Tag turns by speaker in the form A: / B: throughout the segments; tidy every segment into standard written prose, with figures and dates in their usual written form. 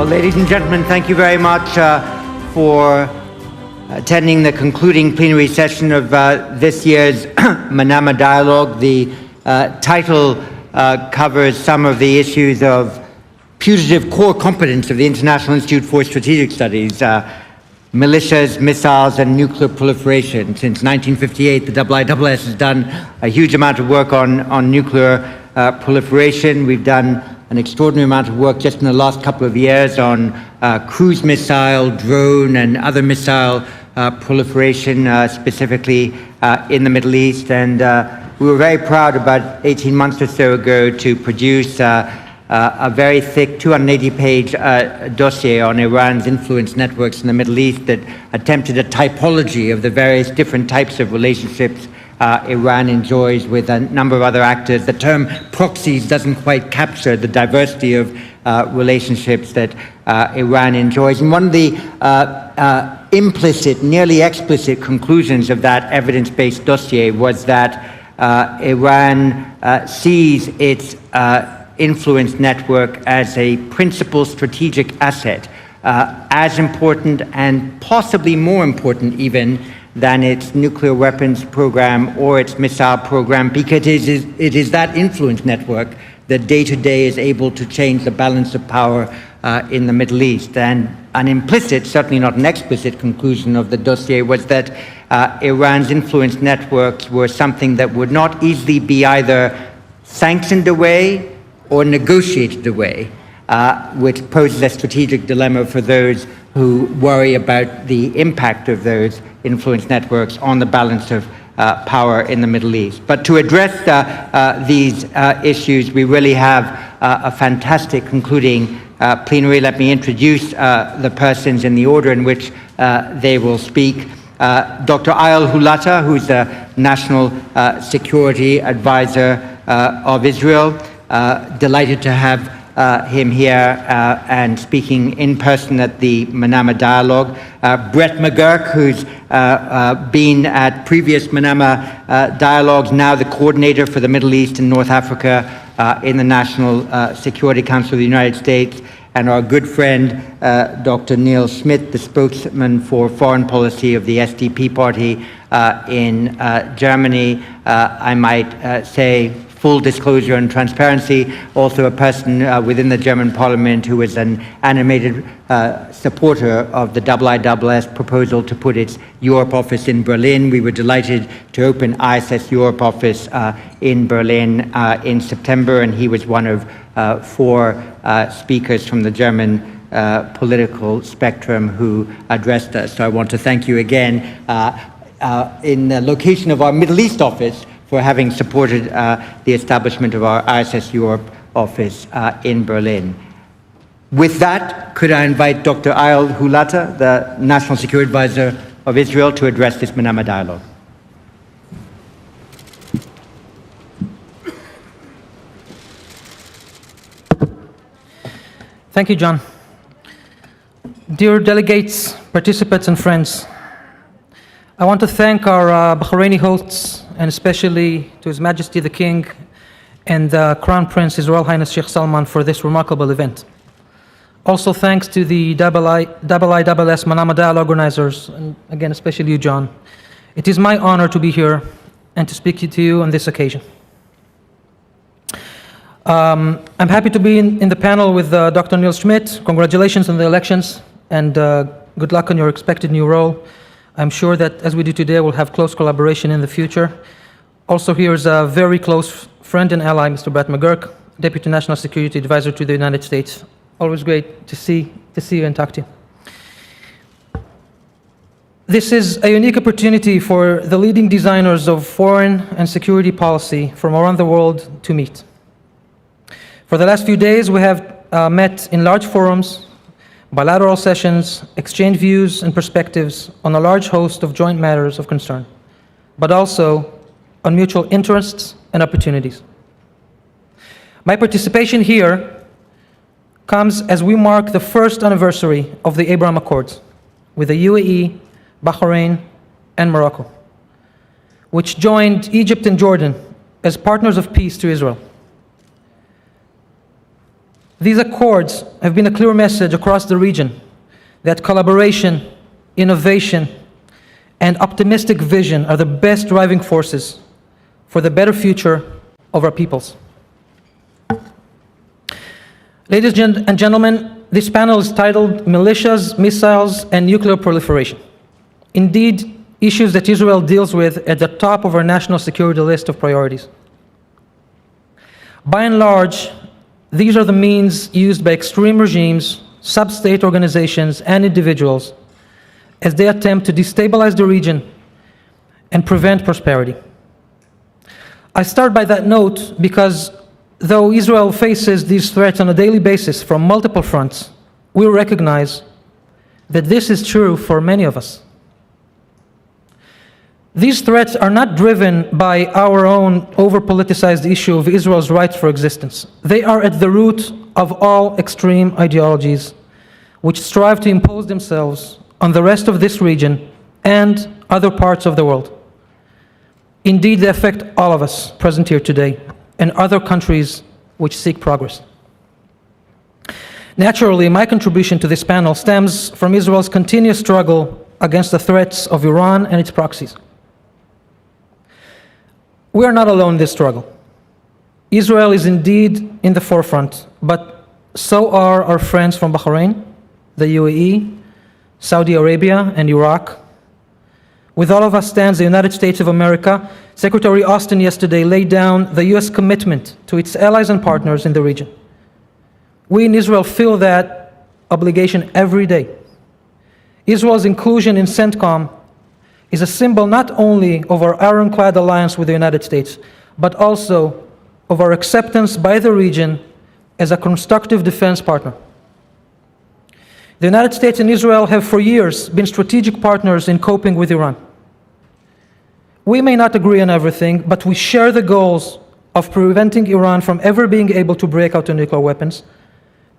A: Well, ladies and gentlemen, thank you very much for attending the concluding plenary session of this year's Manama Dialogue. The title covers some of the issues of putative core competence of the International Institute for Strategic Studies, militias, missiles, and nuclear proliferation. Since 1958, the IISS has done a huge amount of work on nuclear proliferation. We've done an extraordinary amount of work just in the last couple of years on cruise missile, drone, and other missile proliferation, specifically in the Middle East. And we were very proud about 18 months or so ago to produce a very thick 280-page dossier on Iran's influence networks in the Middle East that attempted a typology of the various different types of relationships Iran enjoys with a number of other actors. The term proxies doesn't quite capture the diversity of relationships that Iran enjoys. And one of the implicit, nearly explicit conclusions of that evidence-based dossier was that Iran sees its influence network as a principal strategic asset, as important and possibly more important even than its nuclear weapons program or its missile program, because it is that influence network that day to day is able to change the balance of power in the Middle East. And an implicit, certainly not an explicit conclusion of the dossier was that Iran's influence networks were something that would not easily be either sanctioned away or negotiated away, which poses a strategic dilemma for those who worry about the impact of those influence networks on the balance of power in the Middle East. But to address these issues, we really have a fantastic concluding plenary. Let me introduce the persons in the order in which they will speak. Dr. Ayal Hulata, who's the National Security Advisor of Israel. Delighted to have him here and speaking in person at the Manama Dialogue. Brett Mcgurk, who's been at previous Manama Dialogues, now the coordinator for the Middle East and North Africa in the National Security Council of the United States. And our good friend, Dr. Neil Schmidt, the spokesman for foreign policy of the SDP party in Germany. I might say, full disclosure and transparency, also a person within the German parliament who is an animated supporter of the IISS proposal to put its Europe office in Berlin. We were delighted to open IISS Europe office in Berlin in September, and he was one of 4 speakers from the German political spectrum who addressed us. So I want to thank you again in the location of our Middle East office for having supported the establishment of our IISS Europe office in Berlin. With that, could I invite Dr. Ayal Hulata, the National Security Advisor of Israel, to address this Manama Dialogue.
B: Thank you, John. Dear delegates, participants, and friends, I want to thank our Bahraini hosts, and especially to His Majesty the King and the Crown Prince, His Royal Highness Sheikh Salman, for this remarkable event. Also thanks to the IISS Manama Dialogue organizers, and again, especially you, John. It is my honor to be here and to speak to you on this occasion. I'm happy to be in the panel with Dr. Neil Schmidt. Congratulations on the elections, and good luck on your expected new role. I'm sure that as we do today, we'll have close collaboration in the future. Also here is a very close friend and ally, Mr. Brett Mcgurk, Deputy National Security Advisor to the United States. Always great to see you and talk to you. This is a unique opportunity for the leading designers of foreign and security policy from around the world to meet. For the last few days, we have met in large forums, bilateral sessions, exchange views and perspectives on a large host of joint matters of concern, but also on mutual interests and opportunities. My participation here comes as we mark the first anniversary of the Abraham Accords with the UAE, Bahrain, and Morocco, which joined Egypt and Jordan as partners of peace to Israel. These accords have been a clear message across the region that collaboration, innovation, and optimistic vision are the best driving forces for the better future of our peoples. Ladies and gentlemen, this panel is titled Militias, Missiles, and Nuclear Proliferation. Indeed, issues that Israel deals with at the top of our national security list of priorities. By and large, these are the means used by extreme regimes, sub-state organizations, and individuals as they attempt to destabilize the region and prevent prosperity. I start by that note because though Israel faces these threats on a daily basis from multiple fronts, we recognize that this is true for many of us. These threats are not driven by our own over-politicized issue of Israel's right for existence. They are at the root of all extreme ideologies which strive to impose themselves on the rest of this region and other parts of the world. Indeed, they affect all of us present here today and other countries which seek progress. Naturally, my contribution to this panel stems from Israel's continuous struggle against the threats of Iran and its proxies. We are not alone in this struggle. Israel is indeed in the forefront, but so are our friends from Bahrain, the UAE, Saudi Arabia, and Iraq. With all of us stands the United States of America. Secretary Austin yesterday laid down the U.S. commitment to its allies and partners in the region. We in Israel feel that obligation every day. Israel's inclusion in CENTCOM is a symbol not only of our ironclad alliance with the United States, but also of our acceptance by the region as a constructive defense partner. The United States and Israel have for years been strategic partners in coping with Iran. We may not agree on everything, but we share the goals of preventing Iran from ever being able to break out to nuclear weapons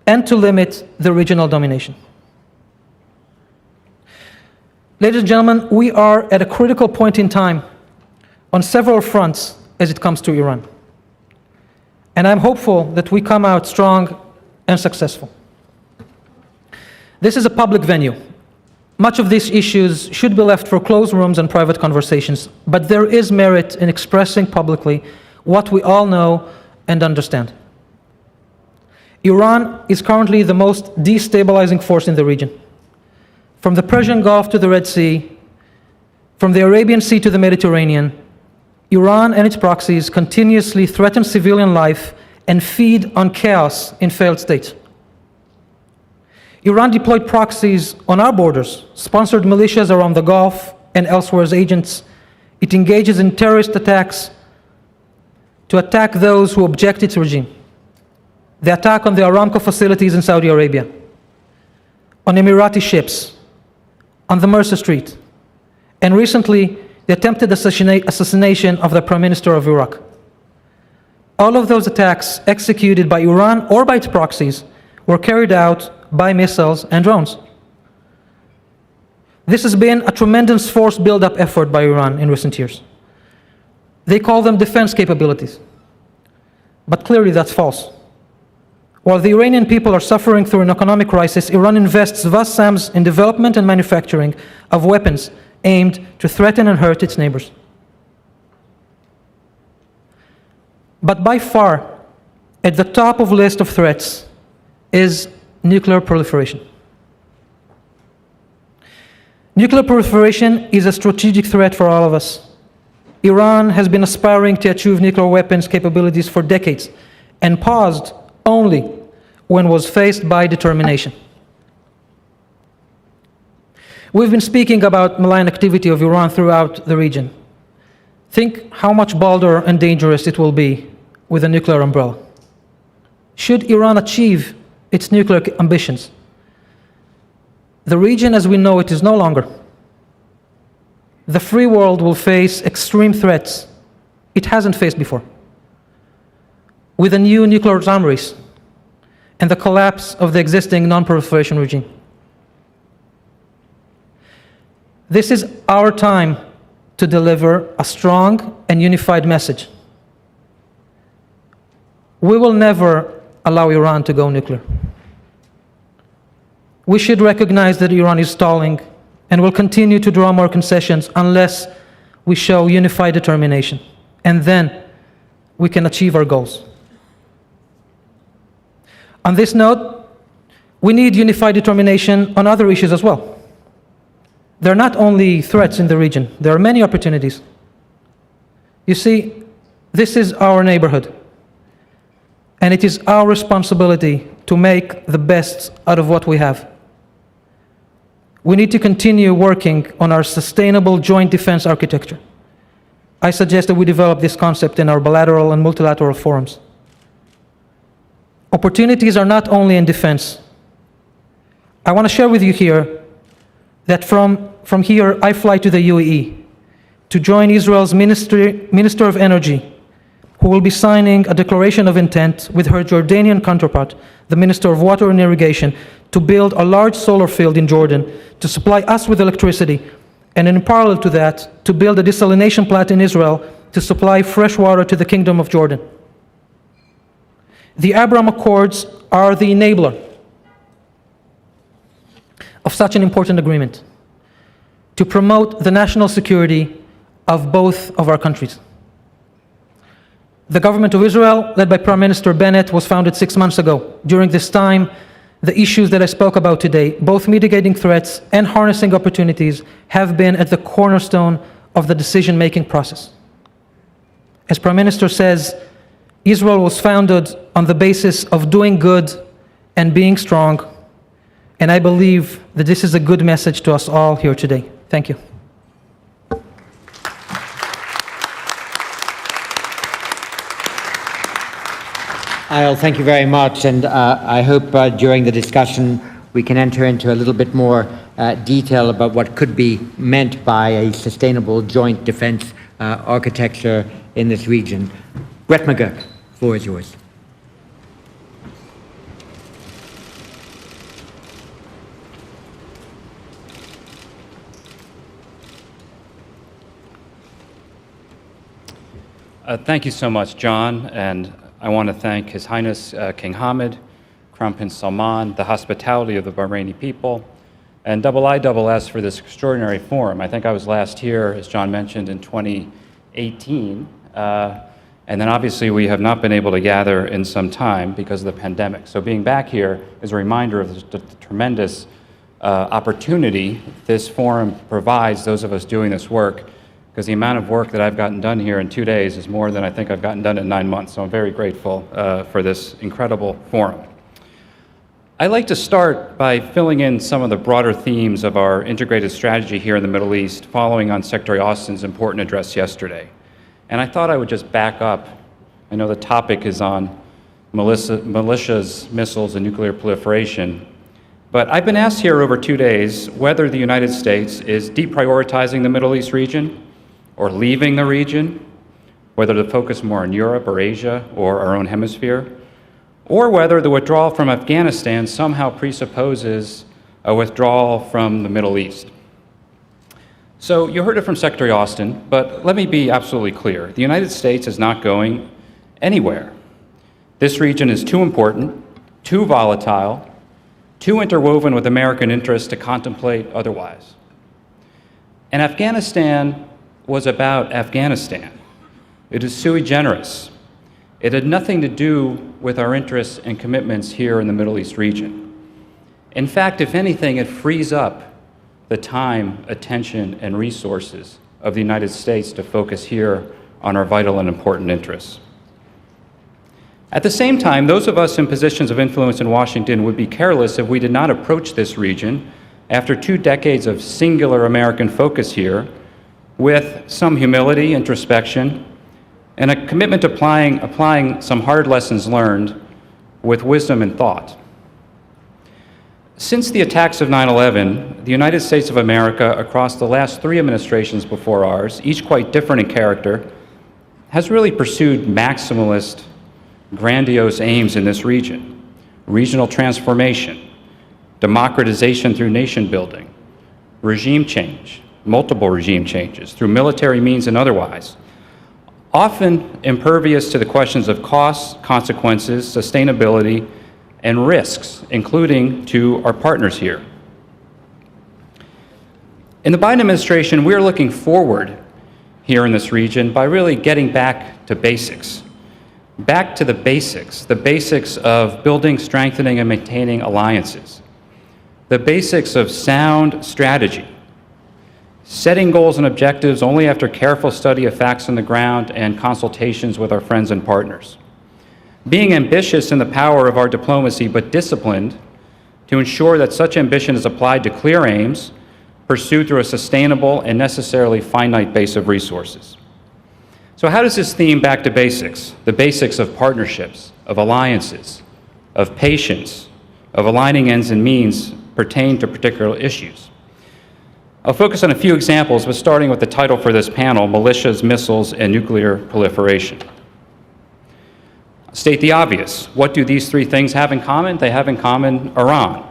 B: and to limit the regional domination. Ladies and gentlemen, we are at a critical point in time on several fronts as it comes to Iran. And I'm hopeful that we come out strong and successful. This is a public venue. Much of these issues should be left for closed rooms and private conversations, but there is merit in expressing publicly what we all know and understand. Iran is currently the most destabilizing force in the region. From the Persian Gulf to the Red Sea, from the Arabian Sea to the Mediterranean, Iran and its proxies continuously threaten civilian life and feed on chaos in failed states. Iran deployed proxies on our borders, sponsored militias around the Gulf and elsewhere as agents. It engages in terrorist attacks to attack those who object its regime. The attack on the Aramco facilities in Saudi Arabia, on Emirati ships, on the Mercer Street, and recently, the attempted assassination of the Prime Minister of Iraq. All of those attacks executed by Iran or by its proxies were carried out by missiles and drones. This has been a tremendous force build-up effort by Iran in recent years. They call them defense capabilities. But clearly that's false. While the Iranian people are suffering through an economic crisis, Iran invests vast sums in development and manufacturing of weapons aimed to threaten and hurt its neighbors. But by far, at the top of the list of threats is nuclear proliferation. Nuclear proliferation is a strategic threat for all of us. Iran has been aspiring to achieve nuclear weapons capabilities for decades and paused only when was faced by determination. We've been speaking about malign activity of Iran throughout the region. Think how much bolder and dangerous it will be with a nuclear umbrella. Should Iran achieve its nuclear ambitions, the region as we know it is no longer. The free world will face extreme threats it hasn't faced before, with a new nuclear arms race and the collapse of the existing non-proliferation regime. This is our time to deliver a strong and unified message. We will never allow Iran to go nuclear. We should recognize that Iran is stalling and will continue to draw more concessions unless we show unified determination, and then we can achieve our goals. On this note, we need unified determination on other issues as well. There are not only threats in the region, there are many opportunities. You see, this is our neighborhood, and it is our responsibility to make the best out of what we have. We need to continue working on our sustainable joint defense architecture. I suggest that we develop this concept in our bilateral and multilateral forums. Opportunities are not only in defense. I want to share with you here that from here I fly to the UAE to join Israel's Minister of Energy, who will be signing a declaration of intent with her Jordanian counterpart, the Minister of Water and Irrigation, to build a large solar field in Jordan to supply us with electricity, and in parallel to that, to build a desalination plant in Israel to supply fresh water to the Kingdom of Jordan. The Abraham Accords are the enabler of such an important agreement to promote the national security of both of our countries. The government of Israel, led by Prime Minister Bennett, was founded 6 months ago. During this time, the issues that I spoke about today, both mitigating threats and harnessing opportunities, have been at the cornerstone of the decision-making process. As Prime Minister says, Israel was founded on the basis of doing good and being strong, and I believe that this is a good message to us all here today. Thank you.
A: Ayel, thank you very much, and I hope during the discussion we can enter into a little bit more detail about what could be meant by a sustainable joint defense architecture in this region. Brett Mcgurk, the floor is yours.
C: Thank you so much, John, and I want to thank His Highness King Hamad, Crown Prince Salman, the hospitality of the Bahraini people, and IISS for this extraordinary forum. I think I was last here, as John mentioned, in 2018, and then obviously we have not been able to gather in some time because of the pandemic. So being back here is a reminder of the tremendous opportunity this forum provides those of us doing this work, because the amount of work that I've gotten done here in 2 days is more than I think I've gotten done in 9 months. So I'm very grateful for this incredible forum. I'd like to start by filling in some of the broader themes of our integrated strategy here in the Middle East, following on Secretary Austin's important address yesterday. And I thought I would just back up. I know the topic is on militias, missiles, and nuclear proliferation. But I've been asked here over 2 days whether the United States is deprioritizing the Middle East region, or leaving the region, whether to focus more on Europe or Asia or our own hemisphere, or whether the withdrawal from Afghanistan somehow presupposes a withdrawal from the Middle East. So you heard it from Secretary Austin, but let me be absolutely clear. The United States is not going anywhere. This region is too important, too volatile, too interwoven with American interests to contemplate otherwise. And Afghanistan was about Afghanistan. It is sui generis. It had nothing to do with our interests and commitments here in the Middle East region. In fact, if anything, it frees up the time, attention, and resources of the United States to focus here on our vital and important interests. At the same time, those of us in positions of influence in Washington would be careless if we did not approach this region after 2 decades of singular American focus here with some humility, introspection, and a commitment to applying some hard lessons learned with wisdom and thought. Since the attacks of 9/11, the United States of America, across the last 3 administrations before ours, each quite different in character, has really pursued maximalist, grandiose aims in this region: regional transformation, democratization through nation building, regime change, multiple regime changes through military means and otherwise, often impervious to the questions of costs, consequences, sustainability, and risks, including to our partners here. In the Biden administration, we're looking forward here in this region by really getting back to basics. Back to the basics of building, strengthening, and maintaining alliances. The basics of sound strategy. Setting goals and objectives only after careful study of facts on the ground and consultations with our friends and partners. Being ambitious in the power of our diplomacy, but disciplined to ensure that such ambition is applied to clear aims, pursued through a sustainable and necessarily finite base of resources. So how does this theme back to basics, the basics of partnerships, of alliances, of patience, of aligning ends and means, pertain to particular issues? I'll focus on a few examples, but starting with the title for this panel, Militias, Missiles, and Nuclear Proliferation. I'll state the obvious. What do these three things have in common? They have in common Iran.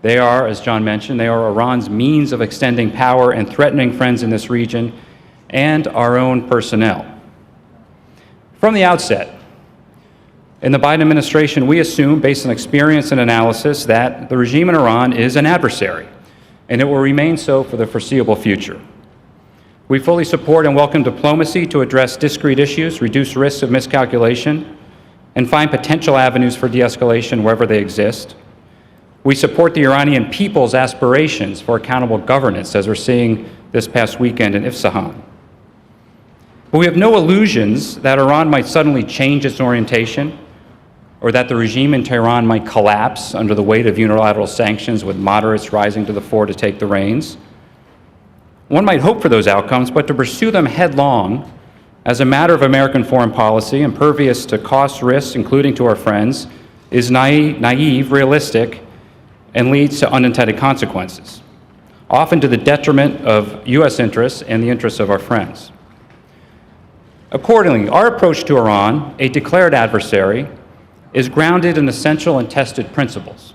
C: They are, as John mentioned, they are Iran's means of extending power and threatening friends in this region and our own personnel. From the outset, in the Biden administration, we assume, based on experience and analysis, that the regime in Iran is an adversary, and it will remain so for the foreseeable future. We fully support and welcome diplomacy to address discrete issues, reduce risks of miscalculation, and find potential avenues for de-escalation wherever they exist. We support the Iranian people's aspirations for accountable governance, as we're seeing this past weekend in Isfahan. But we have no illusions that Iran might suddenly change its orientation, or that the regime in Tehran might collapse under the weight of unilateral sanctions with moderates rising to the fore to take the reins. One might hope for those outcomes, but to pursue them headlong as a matter of American foreign policy, impervious to cost, risks, including to our friends, is naive, realistic, and leads to unintended consequences, often to the detriment of U.S. interests and the interests of our friends. Accordingly, our approach to Iran, a declared adversary, is grounded in essential and tested principles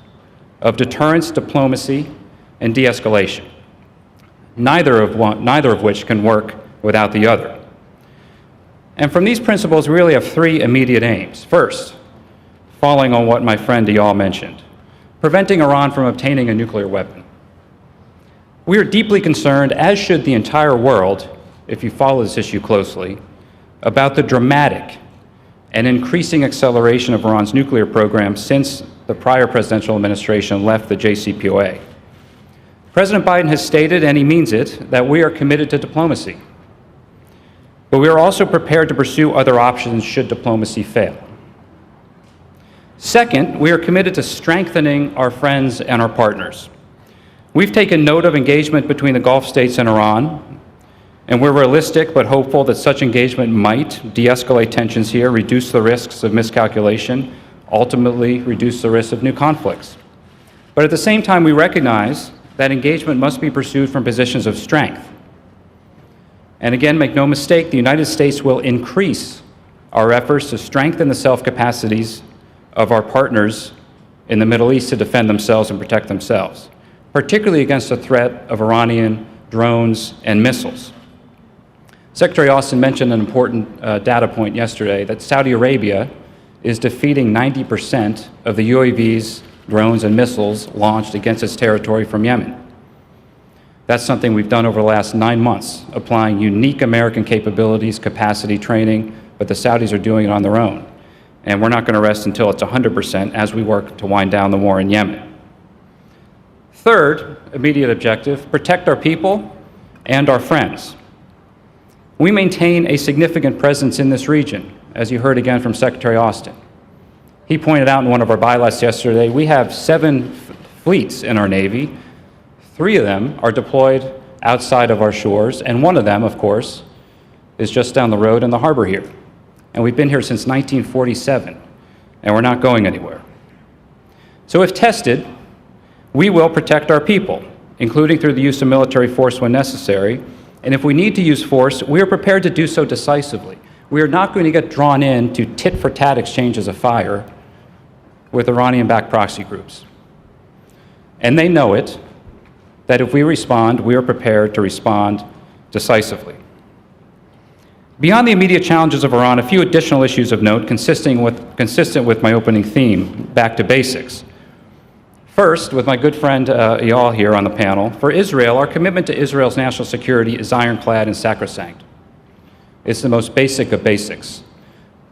C: of deterrence, diplomacy, and de-escalation, neither of which can work without the other. And from these principles, we really have three immediate aims. First, following on what my friend Dial mentioned, preventing Iran from obtaining a nuclear weapon. We are deeply concerned, as should the entire world, if you follow this issue closely, about the dramatic and increasing acceleration of Iran's nuclear program since the prior presidential administration left the JCPOA. President Biden has stated, and he means it, that we are committed to diplomacy. But we are also prepared to pursue other options should diplomacy fail. Second, we are committed to strengthening our friends and our partners. We've taken note of engagement between the Gulf states and Iran, and we're realistic but hopeful that such engagement might de-escalate tensions here, reduce the risks of miscalculation, ultimately reduce the risk of new conflicts. But at the same time, we recognize that engagement must be pursued from positions of strength. And again, make no mistake, the United States will increase our efforts to strengthen the self-capacities of our partners in the Middle East to defend themselves and protect themselves, particularly against the threat of Iranian drones and missiles. Secretary Austin mentioned an important data point yesterday, that Saudi Arabia is defeating 90% of the UAVs, drones, and missiles launched against its territory from Yemen. That's something we've done over the last 9 months, applying unique American capabilities, capacity, training, but the Saudis are doing it on their own. And we're not going to rest until it's 100% as we work to wind down the war in Yemen. Third immediate objective, protect our people and our friends. We maintain a significant presence in this region, as you heard again from Secretary Austin. He pointed out in one of our bylaws yesterday, we have 7 fleets in our Navy. 3 of them are deployed outside of our shores, and one of them, of course, is just down the road in the harbor here. And we've been here since 1947, and we're not going anywhere. So if tested, we will protect our people, including through the use of military force when necessary. And if we need to use force, we are prepared to do so decisively. We are not going to get drawn into tit-for-tat exchanges of fire with Iranian-backed proxy groups. And they know it, that if we respond, we are prepared to respond decisively. Beyond the immediate challenges of Iran, a few additional issues of note consistent with my opening theme, back to basics. First, with my good friend Eyal here on the panel, for Israel, our commitment to Israel's national security is ironclad and sacrosanct. It's the most basic of basics.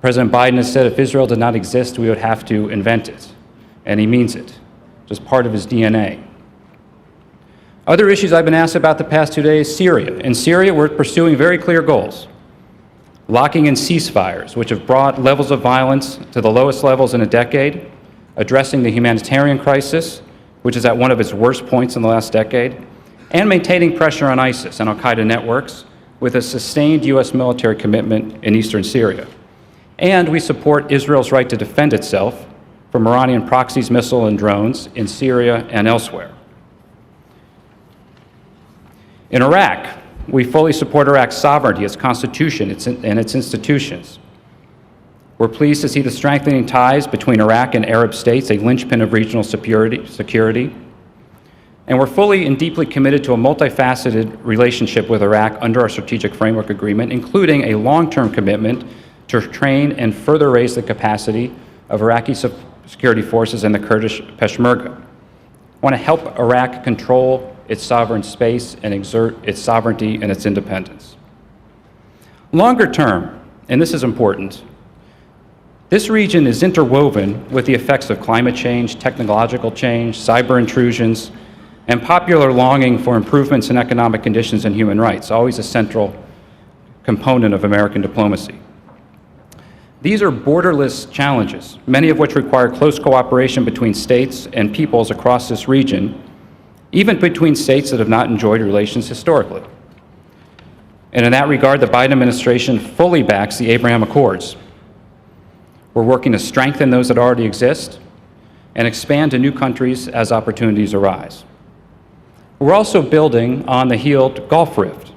C: President Biden has said if Israel did not exist, we would have to invent it, and he means it, just part of his DNA. Other issues I've been asked about the past 2 days, Syria. In Syria, we're pursuing very clear goals. Locking in ceasefires, which have brought levels of violence to the lowest levels in a decade, addressing the humanitarian crisis, which is at one of its worst points in the last decade, and maintaining pressure on ISIS and al-Qaeda networks with a sustained U.S. military commitment in eastern Syria. And we support Israel's right to defend itself from Iranian proxies, missiles, and drones in Syria and elsewhere. In Iraq, we fully support Iraq's sovereignty, its constitution, and its institutions. We're pleased to see the strengthening ties between Iraq and Arab states, a linchpin of regional security. And we're fully and deeply committed to a multifaceted relationship with Iraq under our Strategic Framework Agreement, including a long-term commitment to train and further raise the capacity of Iraqi security forces and the Kurdish Peshmerga. I want to help Iraq control its sovereign space and exert its sovereignty and its independence. Longer term, and this is important, this region is interwoven with the effects of climate change, technological change, cyber intrusions, and popular longing for improvements in economic conditions and human rights, always a central component of American diplomacy. These are borderless challenges, many of which require close cooperation between states and peoples across this region, even between states that have not enjoyed relations historically. And in that regard, the Biden administration fully backs the Abraham Accords. We're working to strengthen those that already exist and expand to new countries as opportunities arise. We're also building on the healed Gulf Rift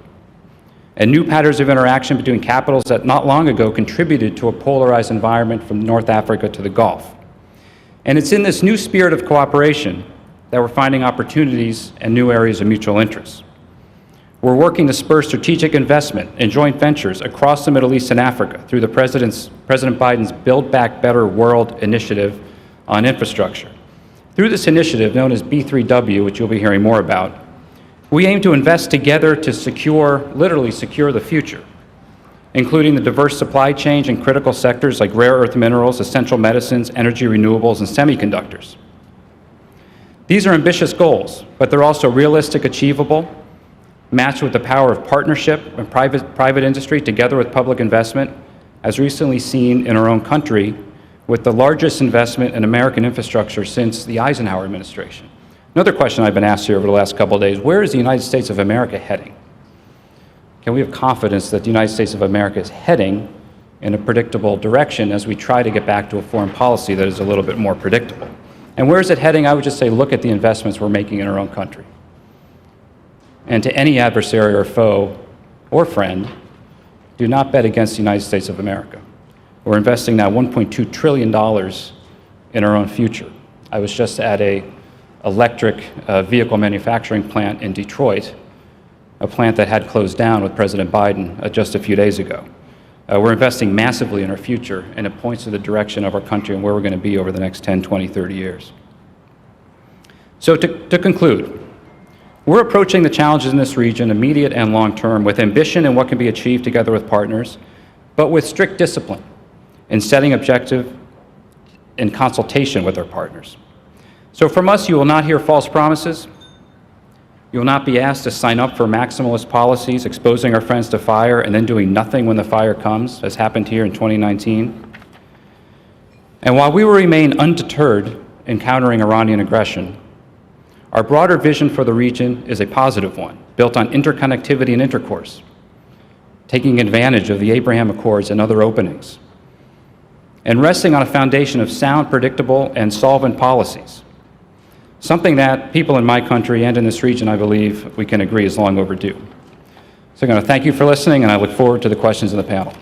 C: and new patterns of interaction between capitals that not long ago contributed to a polarized environment from North Africa to the Gulf. And it's in this new spirit of cooperation that we're finding opportunities and new areas of mutual interest. We're working to spur strategic investment in joint ventures across the Middle East and Africa through President Biden's Build Back Better World initiative on infrastructure. Through this initiative, known as B3W, which you'll be hearing more about, we aim to invest together to literally secure the future, including the diverse supply chain in critical sectors like rare earth minerals, essential medicines, energy renewables, and semiconductors. These are ambitious goals, but they're also realistic, achievable, matched with the power of partnership and private industry together with public investment, as recently seen in our own country with the largest investment in American infrastructure since the Eisenhower administration. Another question I've been asked here over the last couple of days, where is the United States of America heading? Can we have confidence that the United States of America is heading in a predictable direction as we try to get back to a foreign policy that is a little bit more predictable? And where is it heading? I would just say, look at the investments we're making in our own country. And to any adversary or foe or friend, do not bet against the United States of America. We're investing now $1.2 trillion in our own future. I was just at an electric vehicle manufacturing plant in Detroit, a plant that had closed down with President Biden just a few days ago. We're investing massively in our future, and it points to the direction of our country and where we're going to be over the next 10, 20, 30 years. So to conclude, we're approaching the challenges in this region, immediate and long-term, with ambition and what can be achieved together with partners, but with strict discipline in setting objective in consultation with our partners. So from us, you will not hear false promises. You will not be asked to sign up for maximalist policies, exposing our friends to fire and then doing nothing when the fire comes, as happened here in 2019. And while we will remain undeterred in countering Iranian aggression, our broader vision for the region is a positive one, built on interconnectivity and intercourse, taking advantage of the Abraham Accords and other openings, and resting on a foundation of sound, predictable, and solvent policies, something that people in my country and in this region, I believe, we can agree is long overdue. So I'm going to thank you for listening, and I look forward to the questions in the panel.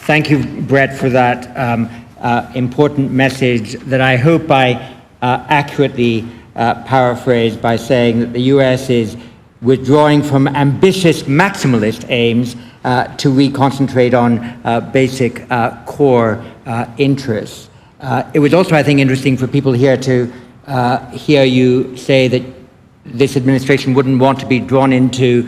A: Thank you, Brett, for that important message that I hope I accurately paraphrase by saying that the U.S. is withdrawing from ambitious maximalist aims to reconcentrate on basic core interests. It was also, I think, interesting for people here to hear you say that this administration wouldn't want to be drawn into,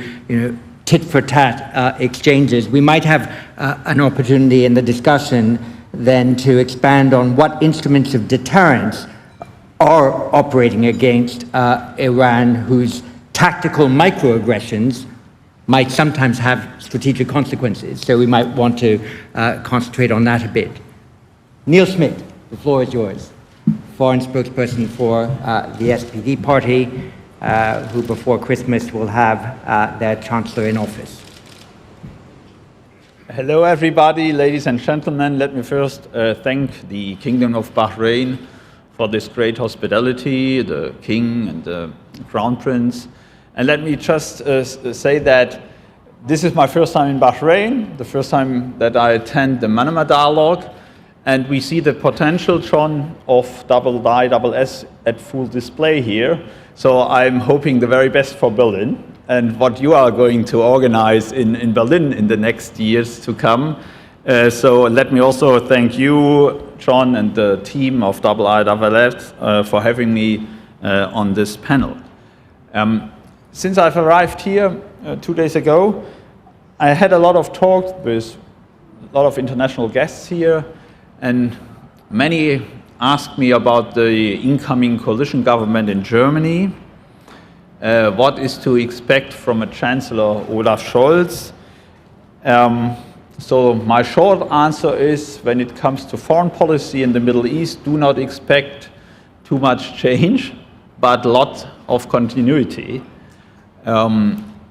A: tit-for-tat exchanges. We might have an opportunity in the discussion then to expand on what instruments of deterrence are operating against Iran, whose tactical microaggressions might sometimes have strategic consequences. So we might want to concentrate on that a bit. Neil Schmidt, the floor is yours. Foreign spokesperson for the SPD party, who before Christmas will have their chancellor in office.
D: Hello, everybody, ladies and gentlemen. Let me first thank the Kingdom of Bahrain for this great hospitality, the King and the Crown Prince. And let me just say that this is my first time in Bahrain, the first time that I attend the Manama Dialogue, and we see the potential, John, of IISS at full display here. So I'm hoping the very best for Berlin and what you are going to organize in Berlin in the next years to come. So let me also thank you, John, and the team of IISS for having me on this panel. Since I've arrived here 2 days ago, I had a lot of talks with a lot of international guests here, and many asked me about the incoming coalition government in Germany, what is to expect from a Chancellor Olaf Scholz. So my short answer is, when it comes to foreign policy in the Middle East, do not expect too much change, but lots of continuity.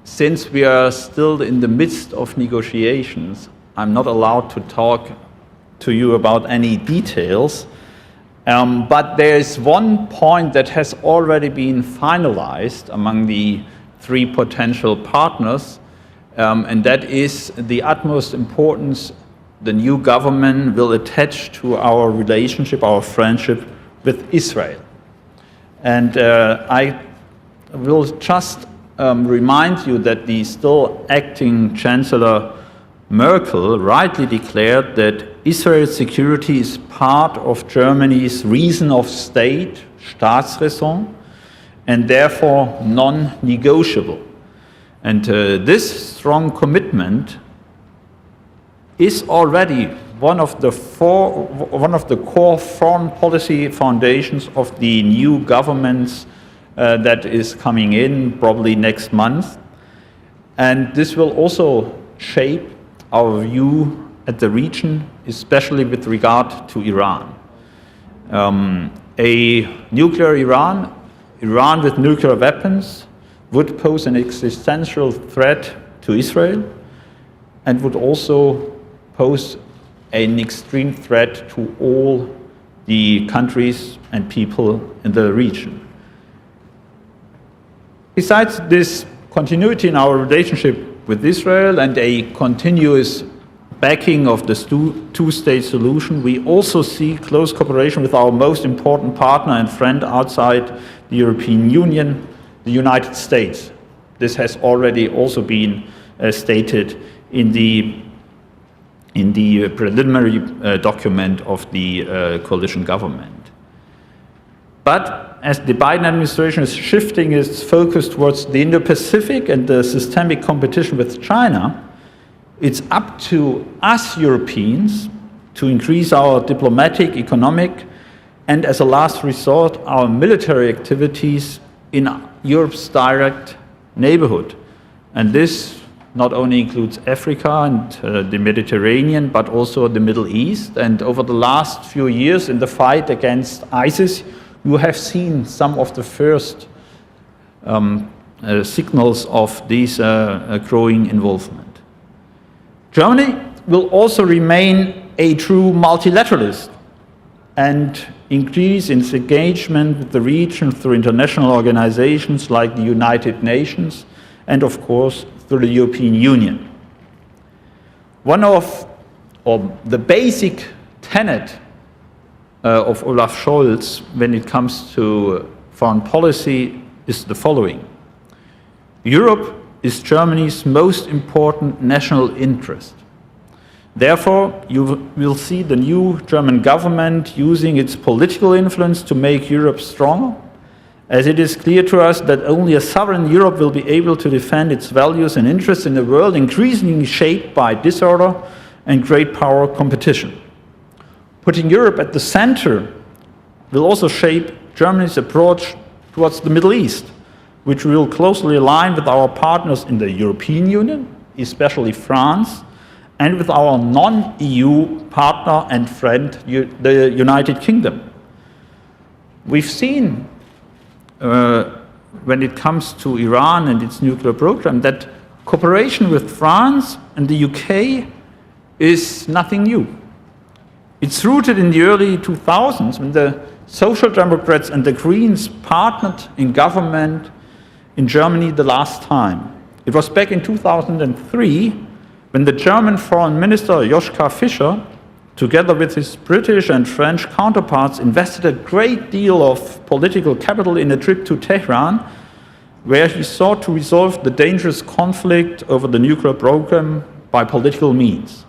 D: Since we are still in the midst of negotiations, I'm not allowed to talk to you about any details. But there is one point that has already been finalized among the three potential partners, and that is the utmost importance the new government will attach to our relationship, our friendship with Israel. And I will just remind you that the still acting Chancellor Merkel rightly declared that Israel's security is part of Germany's reason of state, Staatsräson, and therefore non-negotiable. And this strong commitment is already one of the core foreign policy foundations of the new governments that is coming in probably next month. And this will also shape our view at the region, especially with regard to Iran. A nuclear Iran with nuclear weapons, would pose an existential threat to Israel and would also pose an extreme threat to all the countries and people in the region. Besides this continuity in our relationship with Israel and a continuous backing of the two-state solution, we also see close cooperation with our most important partner and friend outside the European Union, the United States. This has already also been stated in the preliminary document of the coalition government. But as the Biden administration is shifting its focus towards the Indo-Pacific and the systemic competition with China, it's up to us Europeans to increase our diplomatic, economic, and as a last resort, our military activities in Europe's direct neighborhood. And this not only includes Africa and the Mediterranean, but also the Middle East. And over the last few years in the fight against ISIS, you have seen some of the first signals of this growing involvement. Germany will also remain a true multilateralist and increase its engagement with the region through international organizations like the United Nations and, of course, through the European Union. One of the basic tenet of Olaf Scholz when it comes to foreign policy is the following. Europe is Germany's most important national interest. Therefore, you will see the new German government using its political influence to make Europe stronger, as it is clear to us that only a sovereign Europe will be able to defend its values and interests in a world increasingly shaped by disorder and great power competition. Putting Europe at the center will also shape Germany's approach towards the Middle East, which will closely align with our partners in the European Union, especially France, and with our non-EU partner and friend, the United Kingdom. We've seen, when it comes to Iran and its nuclear program, that cooperation with France and the UK is nothing new. It's rooted in the early 2000s when the Social Democrats and the Greens partnered in government in Germany the last time. It was back in 2003 when the German Foreign Minister Joschka Fischer, together with his British and French counterparts, invested a great deal of political capital in a trip to Tehran, where he sought to resolve the dangerous conflict over the nuclear program by political means.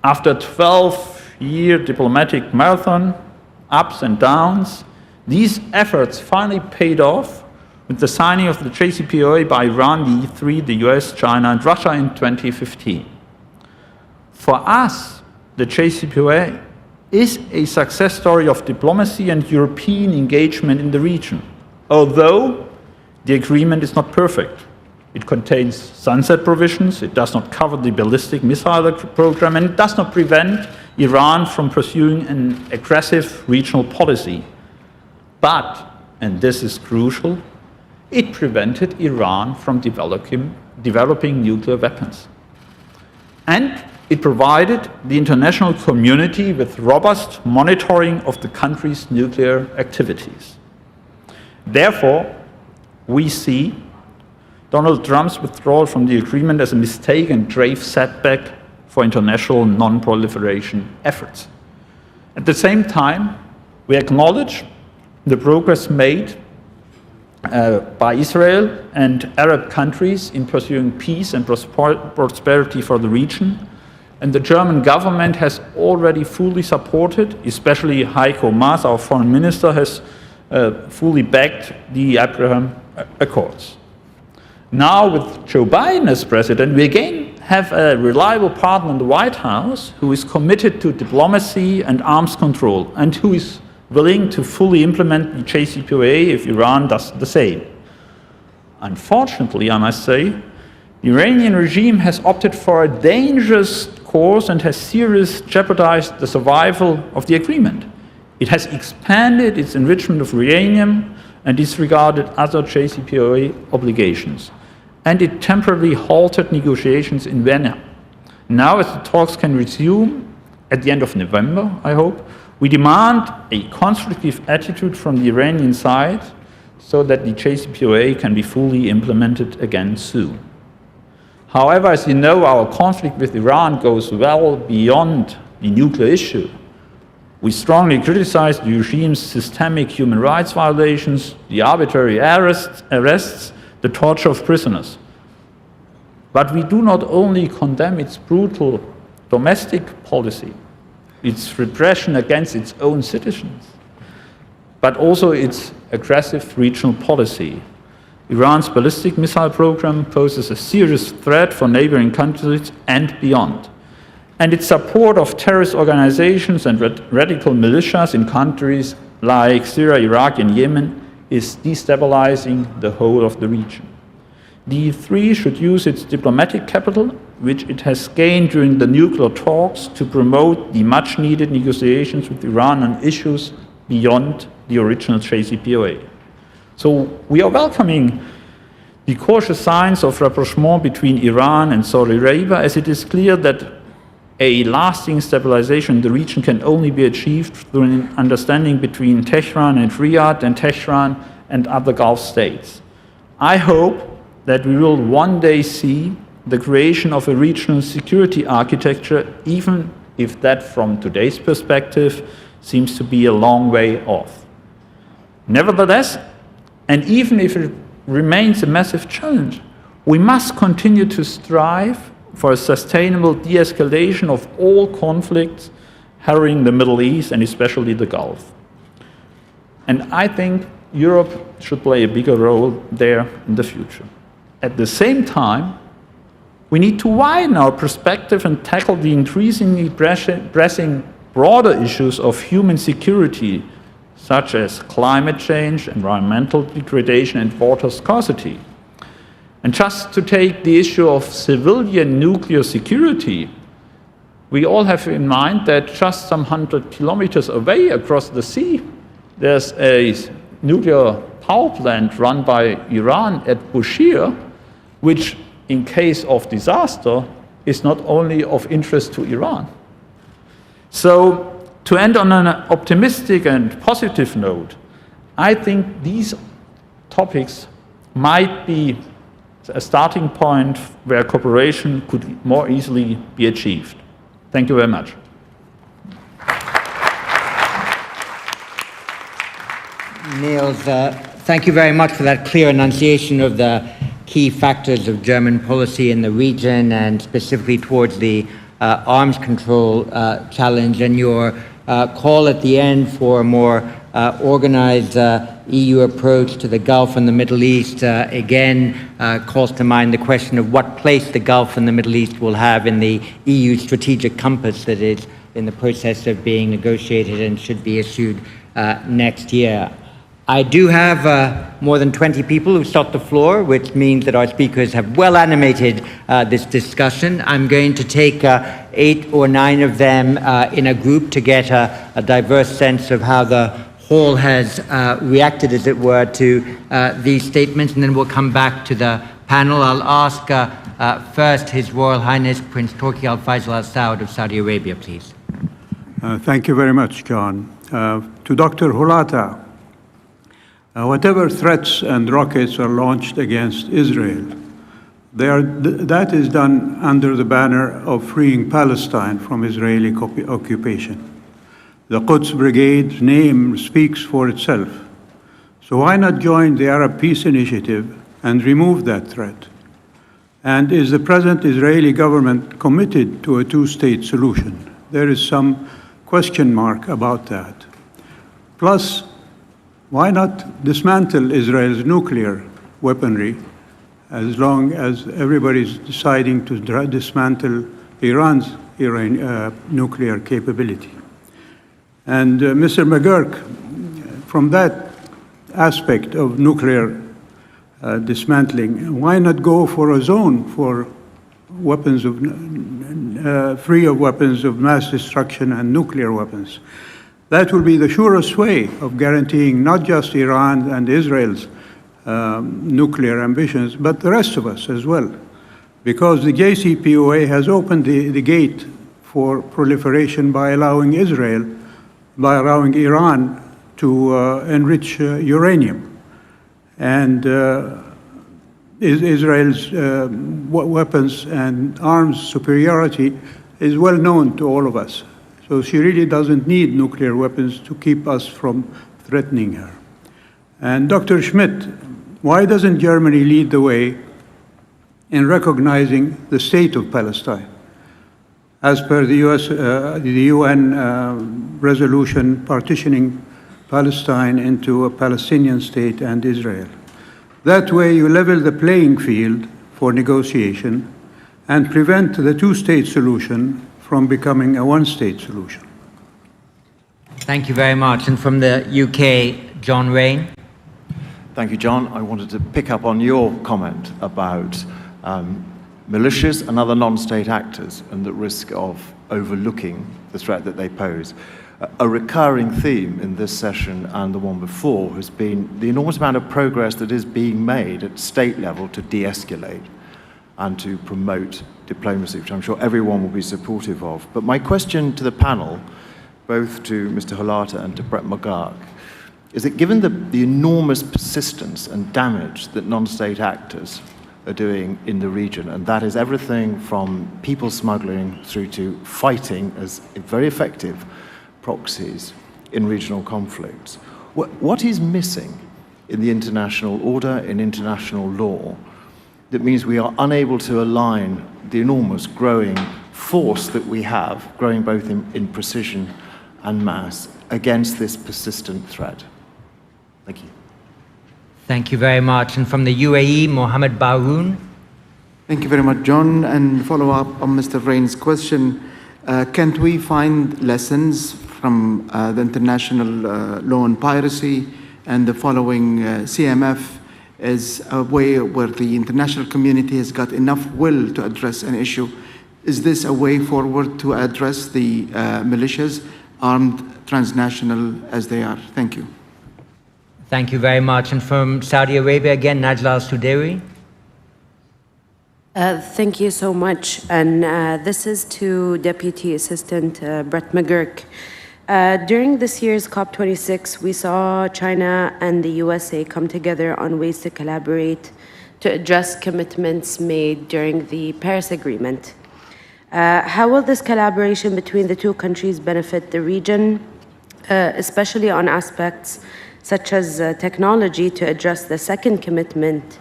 D: After a 12-year diplomatic marathon, ups and downs, these efforts finally paid off with the signing of the JCPOA by Iran, the E3, the US, China, and Russia in 2015. For us, the JCPOA is a success story of diplomacy and European engagement in the region, although the agreement is not perfect. It contains sunset provisions, it does not cover the ballistic missile program, and it does not prevent Iran from pursuing an aggressive regional policy. But, and this is crucial, it prevented Iran from developing nuclear weapons. And it provided the international community with robust monitoring of the country's nuclear activities. Therefore, we see Donald Trump's withdrawal from the agreement as a mistake and grave setback for international non-proliferation efforts. At the same time, we acknowledge the progress made by Israel and Arab countries in pursuing peace and prosperity for the region. And the German government has already fully supported, especially Heiko Maas, our foreign minister, has fully backed the Abraham Accords. Now, with Joe Biden as president, we again have a reliable partner in the White House who is committed to diplomacy and arms control and who is willing to fully implement the JCPOA if Iran does the same. Unfortunately, I must say, the Iranian regime has opted for a dangerous course and has seriously jeopardized the survival of the agreement. It has expanded its enrichment of uranium and disregarded other JCPOA obligations. And it temporarily halted negotiations in Vienna. Now, as the talks can resume at the end of November, I hope, we demand a constructive attitude from the Iranian side so that the JCPOA can be fully implemented again soon. However, as you know, our conflict with Iran goes well beyond the nuclear issue. We strongly criticize the regime's systemic human rights violations, the arbitrary arrests, the torture of prisoners. But we do not only condemn its brutal domestic policy, its repression against its own citizens, but also its aggressive regional policy. Iran's ballistic missile program poses a serious threat for neighboring countries and beyond. And its support of terrorist organizations and radical militias in countries like Syria, Iraq, and Yemen is destabilizing the whole of the region. The E3 should use its diplomatic capital, which it has gained during the nuclear talks, to promote the much-needed negotiations with Iran on issues beyond the original JCPOA. So we are welcoming the cautious signs of rapprochement between Iran and Saudi Arabia, as it is clear that a lasting stabilization in the region can only be achieved through an understanding between Tehran and Riyadh and Tehran and other Gulf states. I hope that we will one day see the creation of a regional security architecture, even if that from today's perspective seems to be a long way off. Nevertheless, and even if it remains a massive challenge, we must continue to strive for a sustainable de-escalation of all conflicts harrowing the Middle East and especially the Gulf. And I think Europe should play a bigger role there in the future. At the same time, we need to widen our perspective and tackle the increasingly pressing broader issues of human security, such as climate change, environmental degradation, and water scarcity. And just to take the issue of civilian nuclear security, we all have in mind that just some 100 kilometers away across the sea, there's a nuclear power plant run by Iran at Bushehr, which in case of disaster is not only of interest to Iran. So to end on an optimistic and positive note, I think these topics might be a starting point where cooperation could more easily be achieved. Thank you very much.
A: Niels, thank you very much for that clear enunciation of the key factors of German policy in the region and specifically towards the arms control challenge, and your call at the end for a more organized EU approach to the Gulf and the Middle East again calls to mind the question of what place the Gulf and the Middle East will have in the EU strategic compass that is in the process of being negotiated and should be issued next year. I do have more than 20 people who've sought the floor, which means that our speakers have well animated this discussion. I'm going to take 8 or 9 of them in a group to get a diverse sense of how the hall has reacted, as it were, to these statements, and then we'll come back to the panel. I'll ask first His Royal Highness Prince Turki Al Faisal Al Saud of Saudi Arabia, please.
E: Thank you very much, John. To Dr. Hulata, whatever threats and rockets are launched against Israel, that is done under the banner of freeing Palestine from Israeli occupation. The Quds Brigade's name speaks for itself. So why not join the Arab Peace Initiative and remove that threat? And is the present Israeli government committed to a two-state solution? There is some question mark about that. Plus, why not dismantle Israel's nuclear weaponry as long as everybody's deciding to dismantle Iran's nuclear capability? And Mr. Mcgurk, from that aspect of nuclear dismantling, why not go for a zone for weapons of free of weapons of mass destruction and nuclear weapons? That will be the surest way of guaranteeing not just Iran and Israel's nuclear ambitions, but the rest of us as well. Because the JCPOA has opened the gate for proliferation by allowing Iran to enrich uranium. And Israel's weapons and arms superiority is well known to all of us. So she really doesn't need nuclear weapons to keep us from threatening her. And Dr. Schmidt, why doesn't Germany lead the way in recognizing the state of Palestine? As per the UN resolution partitioning Palestine into a Palestinian state and Israel. That way you level the playing field for negotiation and prevent the two-state solution from becoming a one-state solution.
A: Thank you very much. And from the UK, John Raine.
F: Thank you, John. I wanted to pick up on your comment about militias and other non-state actors and the risk of overlooking the threat that they pose. A recurring theme in this session and the one before has been the enormous amount of progress that is being made at state level to de-escalate and to promote diplomacy, which I'm sure everyone will be supportive of. But my question to the panel, both to Mr. Hulata and to Brett Mcgurk, is that given the enormous persistence and damage that non-state actors are doing in the region, and that is everything from people smuggling through to fighting as very effective proxies in regional conflicts, What is missing in the international order, in international law, that means we are unable to align the enormous growing force that we have, growing both in precision and mass, against this persistent threat? Thank you.
A: Thank you very much. And from the UAE, Mohammed Baroun.
G: Thank you very much, John. And follow up on Mr. Rain's question, can't we find lessons from the international law on piracy and the following CMF as a way where the international community has got enough will to address an issue? Is this a way forward to address the militias, armed transnational as they are? Thank you.
A: Thank you very much. And from Saudi Arabia again, Najla Al-Sudairi.
H: Thank you so much. And this is to Deputy Assistant Brett Mcgurk. During this year's COP26, we saw China and the USA come together on ways to collaborate to address commitments made during the Paris Agreement. How will this collaboration between the two countries benefit the region, especially on aspects such as technology to address the second commitment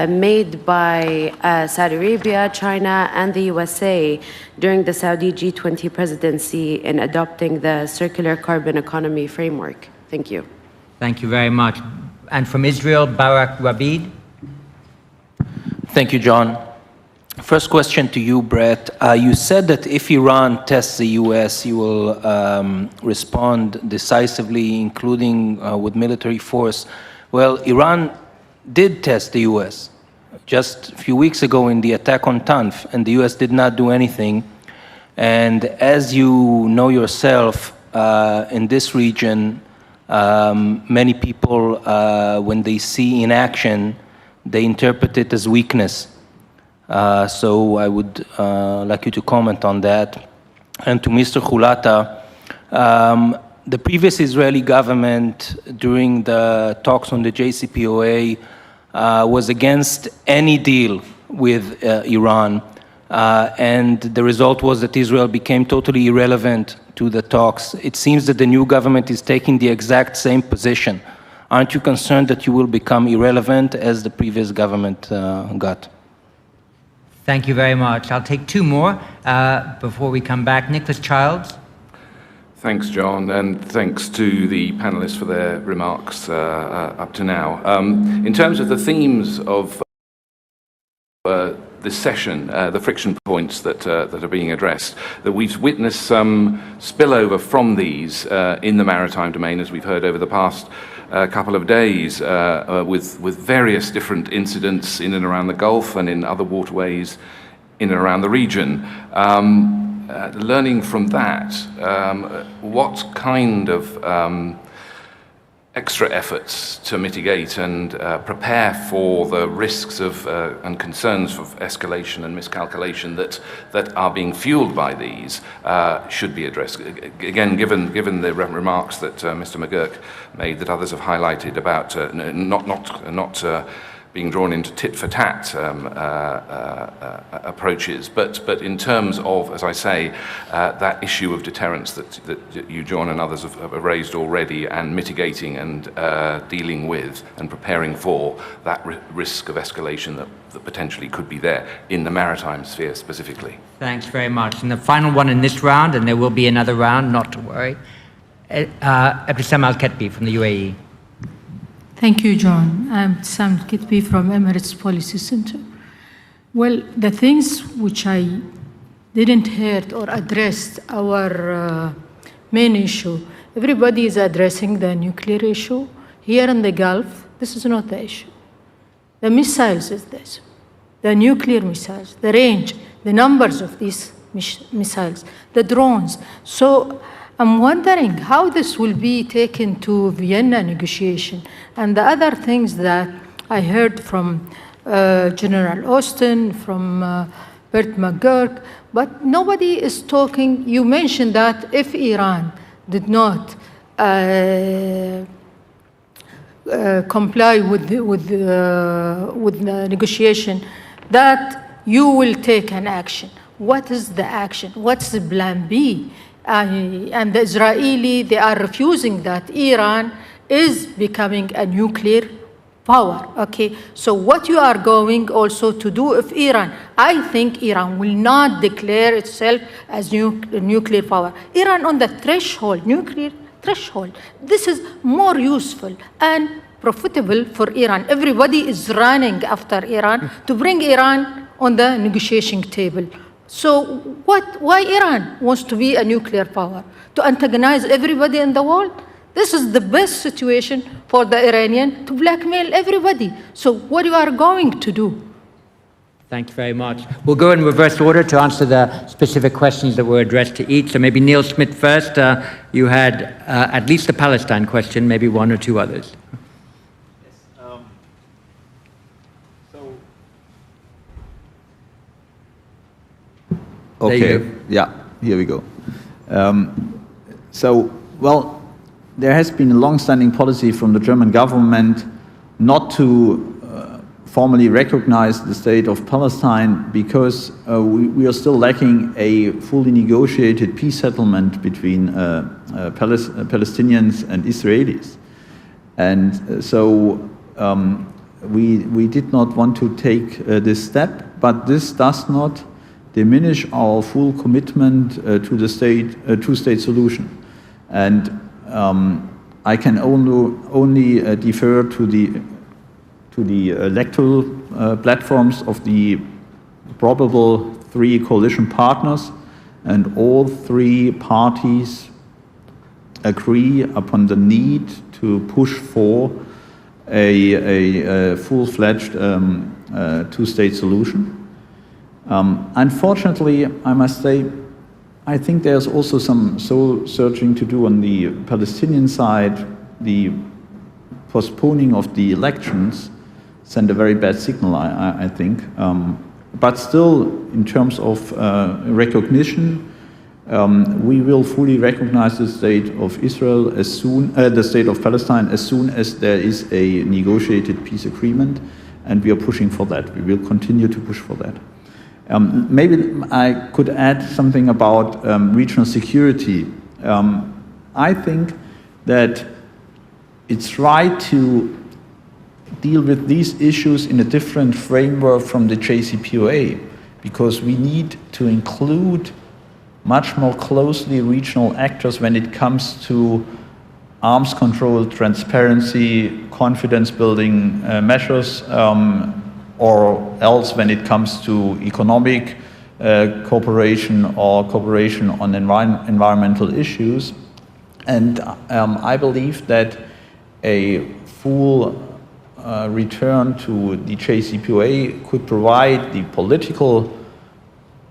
H: made by Saudi Arabia, China, and the USA during the Saudi G20 presidency in adopting the circular carbon economy framework? Thank you.
A: Thank you very much. And from Israel, Barak Rabid.
I: Thank you, John. First question to you, Brett. You said that if Iran tests the US, you will respond decisively, including with military force. Well, Iran did test the US just a few weeks ago in the attack on Tanf, and the US did not do anything. And as you know yourself, in this region, many people, when they see inaction, they interpret it as weakness. So I would like you to comment on that. And to Mr. Khulata, the previous Israeli government, during the talks on the JCPOA, was against any deal with Iran. And the result was that Israel became totally irrelevant to the talks. It seems that the new government is taking the exact same position. Aren't you concerned that you will become irrelevant as the previous government got?
A: Thank you very much. I'll take two more before we come back. Nicholas Childs.
J: Thanks, John, and thanks to the panelists for their remarks up to now. In terms of the themes of this session, the friction points that are being addressed, that we've witnessed some spillover from these in the maritime domain, as we've heard over the past couple of days, with various different incidents in and around the Gulf and in other waterways in and around the region. Learning from that, what kind of extra efforts to mitigate and prepare for the risks of and concerns of escalation and miscalculation that are being fueled by these should be addressed? Again, given the remarks that Mr. Mcgurk made, that others have highlighted about not being drawn into tit-for-tat approaches, but in terms of, as I say, that issue of deterrence that you, John, and others have raised already, and mitigating and dealing with and preparing for that risk of escalation that potentially could be there in the maritime sphere specifically.
A: Thanks very much. And the final one in this round, and there will be another round, not to worry. Abdissam Al-Ketbi from the UAE.
K: Thank you, John. I'm Sam Kitby from Emirates Policy Center. Well, the things which I didn't hear or addressed our main issue, everybody is addressing the nuclear issue. Here in the Gulf, this is not the issue. The missiles is this. The nuclear missiles, the range, the numbers of these missiles, the drones. So I'm wondering how this will be taken to Vienna negotiation. And the other things that I heard from General Austin, from Bert Mcgurk, but nobody is talking. You mentioned that if Iran did not comply with the negotiation, that you will take an action. What is the action? What's the plan B? And the Israeli, they are refusing that Iran is becoming a nuclear power, okay? So what you are going also to do if Iran, I think Iran will not declare itself as nuclear power. Iran on the threshold, nuclear threshold. This is more useful and profitable for Iran. Everybody is running after Iran to bring Iran on the negotiation table. So why Iran wants to be a nuclear power? To antagonize everybody in the world? This is the best situation for the Iranian to blackmail everybody. So what you are going to do?
A: Thank you very much. We'll go in reverse order to answer the specific questions that were addressed to each. So maybe Neil Schmidt first. You had at least the Palestine question, maybe one or two others.
D: Okay, yeah, here we go. Well, there has been a long-standing policy from the German government not to formally recognize the state of Palestine because we are still lacking a fully negotiated peace settlement between Palestinians and Israelis. And so we did not want to take this step, but this does not diminish our full commitment to the two-state solution. And I can only defer to the electoral platforms of the probable three coalition partners, and all three parties agree upon the need to push for a full-fledged two-state solution. Unfortunately, I must say, I think there's also some soul searching to do on the Palestinian side. The postponing of the elections sent a very bad signal, I think. But still, in terms of recognition, we will fully recognize the state of Israel as soon, the state of Palestine as soon as there is a negotiated peace agreement, and we are pushing for that. We will continue to push for that. Maybe I could add something about regional security. I think that it's right to deal with these issues in a different framework from the JCPOA, because we need to include much more closely regional actors when it comes to arms control, transparency, confidence building measures, or else when it comes to economic cooperation or cooperation on environmental issues. And I believe that a full return to the JCPOA could provide the political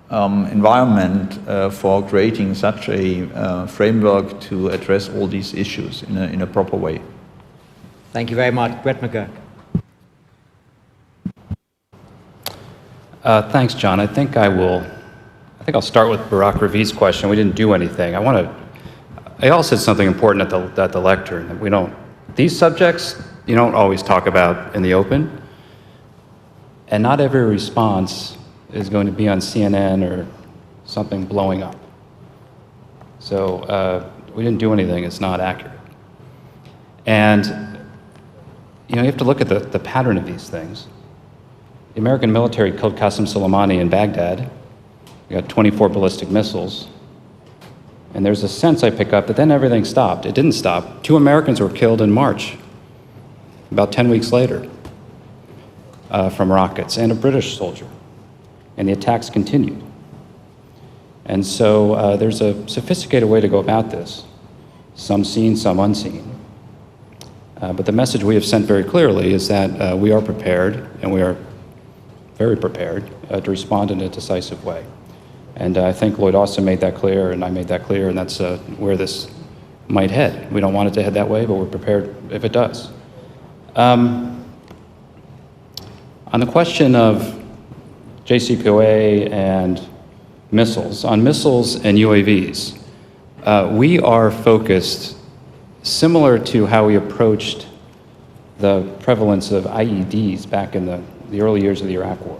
D: environment for creating such a framework to address all these issues in a proper way.
A: Thank you very much. Brett Mcgurk.
C: Thanks, John. I think I'll start with Barak Ravi's question. We didn't do anything. I also said something important at the lectern, that these subjects you don't always talk about in the open, and not every response is going to be on CNN or something blowing up. So we didn't do anything. It's not accurate. And you have to look at the pattern of these things. The American military killed Qasem Soleimani in Baghdad. We got 24 ballistic missiles. And there's a sense I pick up that then everything stopped. It didn't stop. 2 Americans were killed in March, about 10 weeks later, from rockets, and a British soldier. And the attacks continued. And so there's a sophisticated way to go about this, some seen, some unseen. But the message we have sent very clearly is that we are prepared, and we are very prepared to respond in a decisive way. And I think Lloyd also made that clear, and I made that clear, and that's where this might head. We don't want it to head that way, but we're prepared if it does. On the question of JCPOA and missiles, on missiles and UAVs, we are focused similar to how we approached the prevalence of IEDs back in the early years of the Iraq War,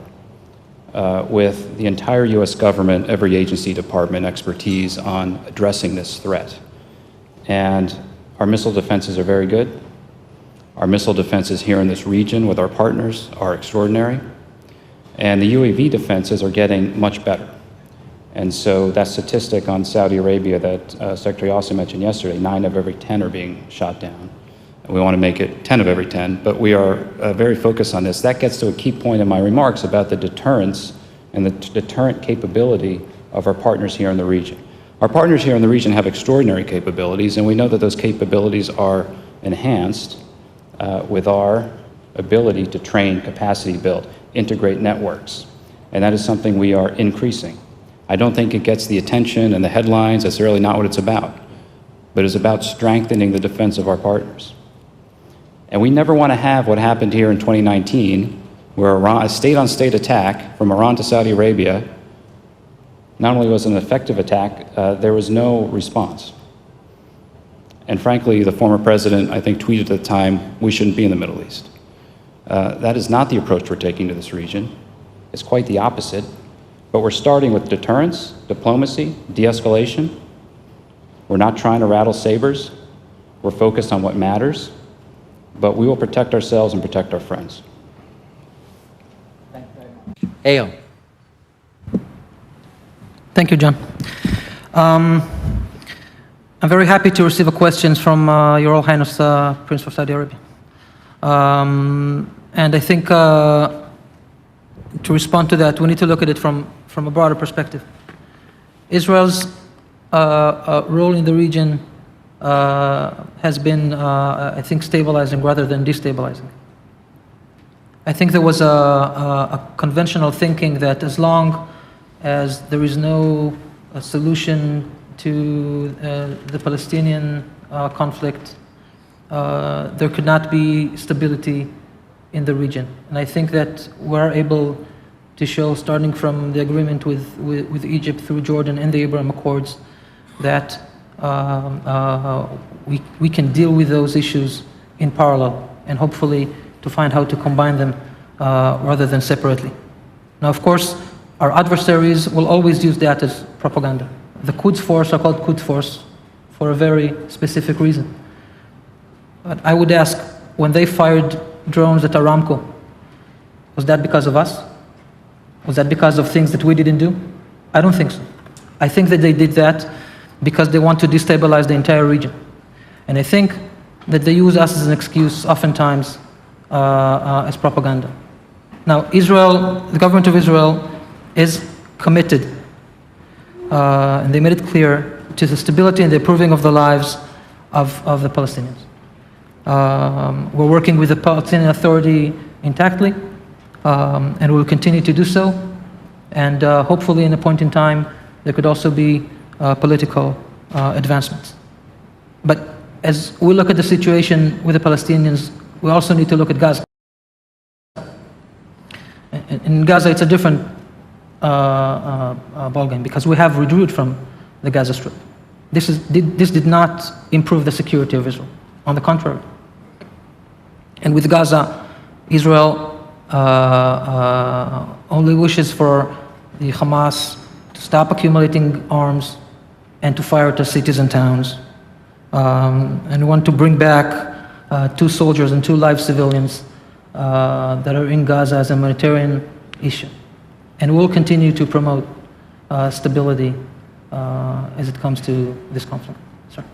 C: with the entire US government, every agency, department, expertise on addressing this threat. And our missile defenses are very good. Our missile defenses here in this region with our partners are extraordinary. And the UAV defenses are getting much better. And so that statistic on Saudi Arabia that Secretary Austin mentioned yesterday, 9 of every 10 are being shot down. And we want to make it 10 of every 10, but we are very focused on this. That gets to a key point in my remarks about the deterrence and the deterrent capability of our partners here in the region. Our partners here in the region have extraordinary capabilities, and we know that those capabilities are enhanced with our ability to train, capacity build, integrate networks. And that is something we are increasing. I don't think it gets the attention and the headlines. That's really not what it's about. But it's about strengthening the defense of our partners. And we never want to have what happened here in 2019, where a state-on-state attack from Iran to Saudi Arabia, not only was it an effective attack, there was no response. And frankly, the former president, I think, tweeted at the time, we shouldn't be in the Middle East. That is not the approach we're taking to this region. It's quite the opposite. But we're starting with deterrence, diplomacy, de-escalation. We're not trying to rattle sabers. We're focused on what matters. But we will protect ourselves and protect our friends.
A: Ayo.
B: Thank you, John. I'm very happy to receive questions from Your Royal Highness Prince of Saudi Arabia. And I think to respond to that, we need to look at it from a broader perspective. Israel's role in the region has been, I think, stabilizing rather than destabilizing. I think there was a conventional thinking that as long as there is no solution to the Palestinian conflict, there could not be stability in the region. And I think that we're able to show, starting from the agreement with Egypt through Jordan and the Abraham Accords, that we can deal with those issues in parallel and hopefully to find how to combine them rather than separately. Now, of course, our adversaries will always use that as propaganda. The Quds Force are called Quds Force for a very specific reason. But I would ask, when they fired drones at Aramco, was that because of us? Was that because of things that we didn't do? I don't think so. I think that they did that because they want to destabilize the entire region. And I think that they use us as an excuse oftentimes as propaganda. Now, Israel, the government of Israel is committed, and they made it clear, to the stability and the improving of the lives of the Palestinians. We're working with the Palestinian Authority intactly, and we'll continue to do so. And hopefully, in a point in time, there could also be political advancements. But as we look at the situation with the Palestinians, we also need to look at Gaza. In Gaza, it's a different ballgame because we have withdrew from the Gaza Strip. This did not improve the security of Israel. On the contrary. And with Gaza, Israel only wishes for the Hamas to stop accumulating arms and to fire at cities and towns, and want to bring back 2 soldiers and 2 live civilians that are in Gaza as a humanitarian issue. And we'll continue to promote stability as it comes to this conflict. Sorry.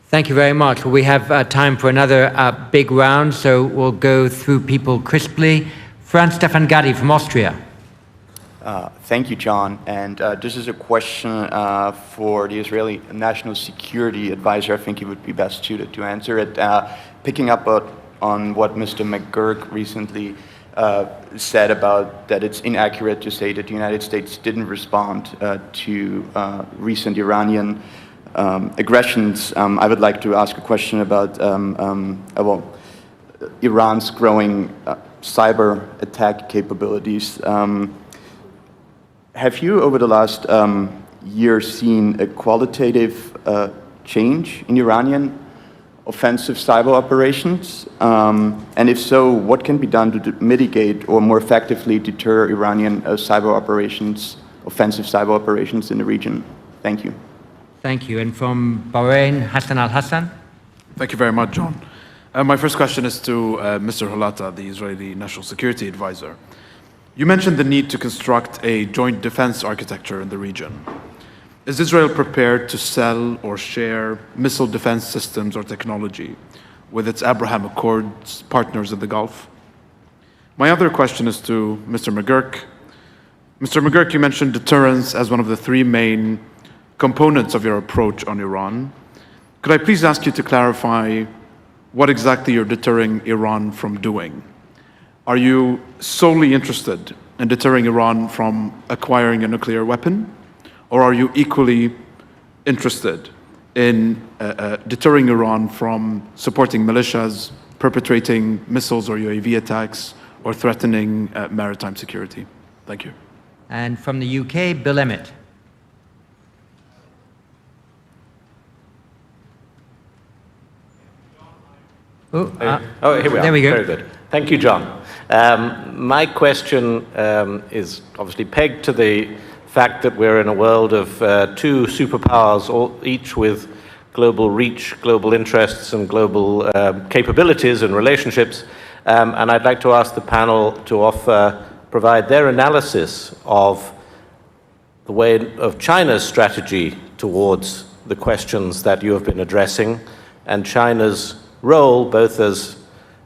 A: Thank you very much. We have time for another big round, so we'll go through people crisply. Franz Stefan Gadi from Austria.
L: Thank you, John. And this is a question for the Israeli National Security Advisor. I think he would be best suited to answer it. Picking up on what Mr. Mcgurk recently said about that it's inaccurate to say that the United States didn't respond to recent Iranian aggressions. I would like to ask a question about Iran's growing cyber attack capabilities. Have you, over the last year, seen a qualitative change in Iranian offensive cyber operations? And if so, what can be done to mitigate or more effectively deter Iranian cyber operations, offensive cyber operations in the region? Thank you.
A: Thank you. And from Bahrain, Hassan Al-Hassan.
M: Thank you very much, John. My first question is to Mr. Holata, the Israeli National Security Advisor. You mentioned the need to construct a joint defense architecture in the region. Is Israel prepared to sell or share missile defense systems or technology with its Abraham Accords partners in the Gulf? My other question is to Mr. Mcgurk. Mr. Mcgurk, you mentioned deterrence as one of the three main components of your approach on Iran. Could I please ask you to clarify what exactly you're deterring Iran from doing? Are you solely interested in deterring Iran from acquiring a nuclear weapon? Or are you equally interested in deterring Iran from supporting militias, perpetrating missiles or UAV attacks, or threatening maritime security? Thank you.
A: And from the UK, Bill Emmett.
N: Here we are.
A: There we go.
N: Very good. Thank you, John. My question is obviously pegged to the fact that we're in a world of two superpowers, each with global reach, global interests, and global capabilities and relationships. And I'd like to ask the panel to provide their analysis of the way of China's strategy towards the questions that you have been addressing, and China's role both as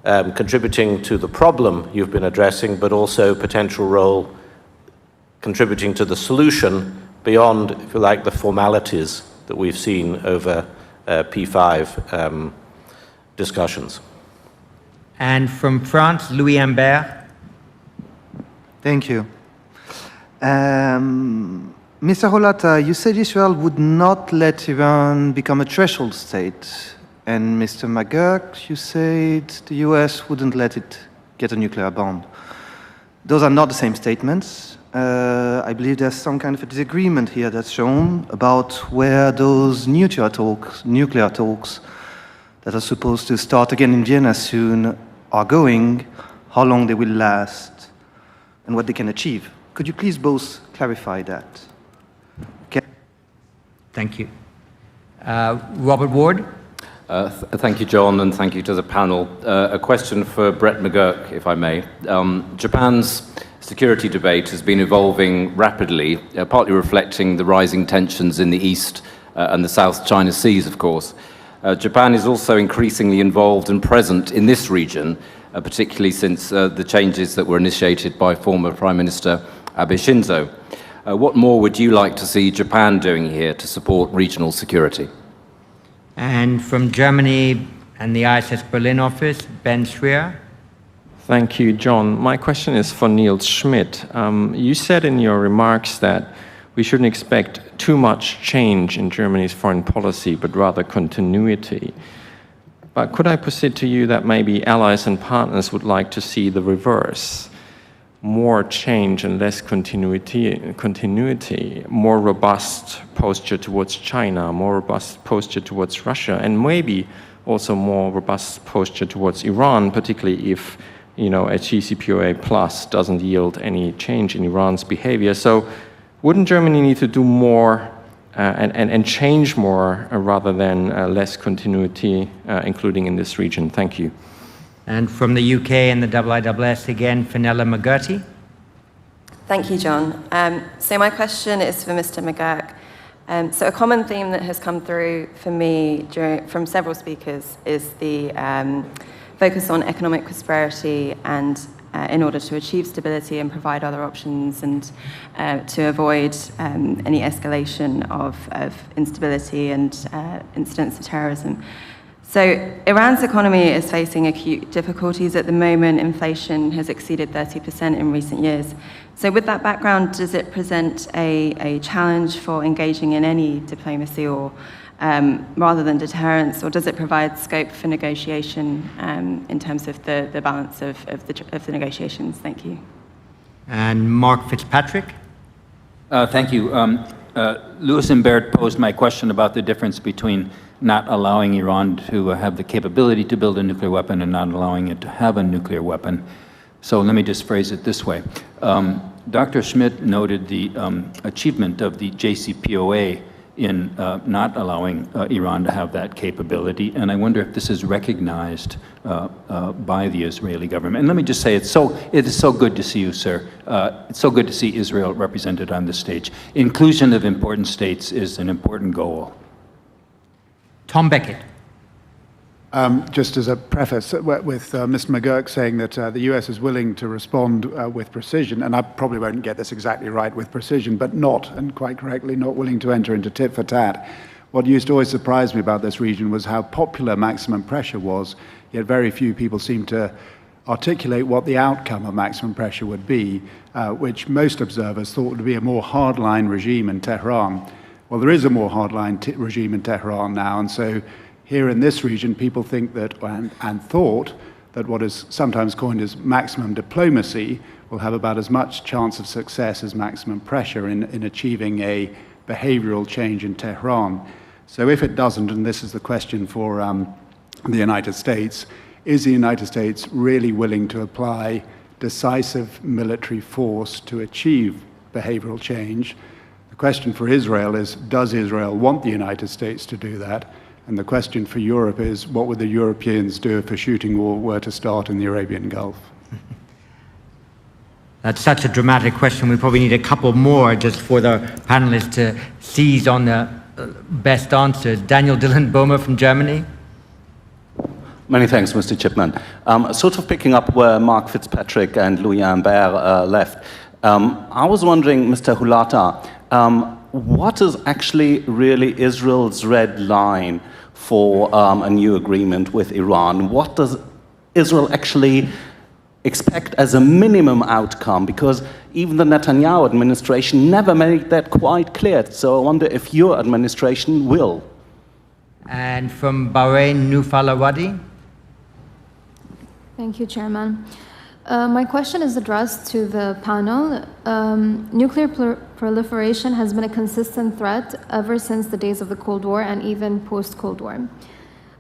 N: contributing to the problem you've been addressing, but also potential role contributing to the solution beyond, if you like, the formalities that we've seen over P5 discussions.
A: And from France, Louis Imbert.
O: Thank you. Mr. Holata, you said Israel would not let Iran become a threshold state. And Mr. Mcgurk, you said the US wouldn't let it get a nuclear bomb. Those are not the same statements. I believe there's some kind of a disagreement here that's shown about where those nuclear talks that are supposed to start again in Vienna soon are going, how long they will last, and what they can achieve. Could you please both clarify that? Okay.
A: Thank you. Robert Ward.
P: Thank you, John, and thank you to the panel. A question for Brett Mcgurk, if I may. Japan's security debate has been evolving rapidly, partly reflecting the rising tensions in the East and the South China Seas, of course. Japan is also increasingly involved and present in this region, particularly since the changes that were initiated by former Prime Minister Abe Shinzo. What more would you like to see Japan doing here to support regional security?
A: And from Germany and the IISS Berlin office, Ben Schreier.
Q: Thank you, John. My question is for Niels Schmidt. You said in your remarks that we shouldn't expect too much change in Germany's foreign policy, but rather continuity. But could I proceed to you that maybe allies and partners would like to see the reverse? More change and less continuity, more robust posture towards China, more robust posture towards Russia, and maybe also more robust posture towards Iran, particularly if a JCPOA plus doesn't yield any change in Iran's behavior. So wouldn't Germany need to do more and change more rather than less continuity, including in this region? Thank you.
A: And from the UK and the IISS again, Fenella McGurty.
R: Thank you, John. So my question is for Mr. Mcgurk. So a common theme that has come through for me from several speakers is the focus on economic prosperity and in order to achieve stability and provide other options and to avoid any escalation of instability and incidents of terrorism. So Iran's economy is facing acute difficulties at the moment. Inflation has exceeded 30% in recent years. So with that background, does it present a challenge for engaging in any diplomacy or rather than deterrence, or does it provide scope for negotiation in terms of the balance of the negotiations? Thank you.
A: And Mark Fitzpatrick.
S: Thank you. Louis Imbert posed my question about the difference between not allowing Iran to have the capability to build a nuclear weapon and not allowing it to have a nuclear weapon. So let me just phrase it this way. Dr. Schmidt noted the achievement of the JCPOA in not allowing Iran to have that capability. And I wonder if this is recognized by the Israeli government. And let me just say, it is so good to see you, sir. It's so good to see Israel represented on this stage. Inclusion of important states is an important goal.
A: Tom Beckett.
T: Just as a preface, with Mr. Mcgurk saying that the US is willing to respond with precision, and I probably won't get this exactly right with precision, but not, and quite correctly, not willing to enter into tit for tat. What used to always surprise me about this region was how popular maximum pressure was, yet very few people seem to articulate what the outcome of maximum pressure would be, which most observers thought would be a more hardline regime in Tehran. Well, there is a more hardline regime in Tehran now, and so here in this region, people think that, and thought, that what is sometimes coined as maximum diplomacy will have about as much chance of success as maximum pressure in achieving a behavioral change in Tehran. So if it doesn't, and this is the question for the United States, is the United States really willing to apply decisive military force to achieve behavioral change? The question for Israel is, does Israel want the United States to do that? And the question for Europe is, what would the Europeans do if a shooting war were to start in the Arabian Gulf?
A: That's such a dramatic question. We probably need a couple more just for the panelists to seize on the best answers. Daniel Dillon-Boehmer from Germany.
U: Many thanks, Mr. Chipman. Sort of picking up where Mark Fitzpatrick and Louis Imbert left, I was wondering, Mr. Hulata, what is actually really Israel's red line for a new agreement with Iran? What does Israel actually expect as a minimum outcome? Because even the Netanyahu administration never made that quite clear. So I wonder if your administration will.
A: And from Bahrain, Nufal Awadi.
V: Thank you, Chairman. My question is addressed to the panel. Nuclear proliferation has been a consistent threat ever since the days of the Cold War and even post-Cold War.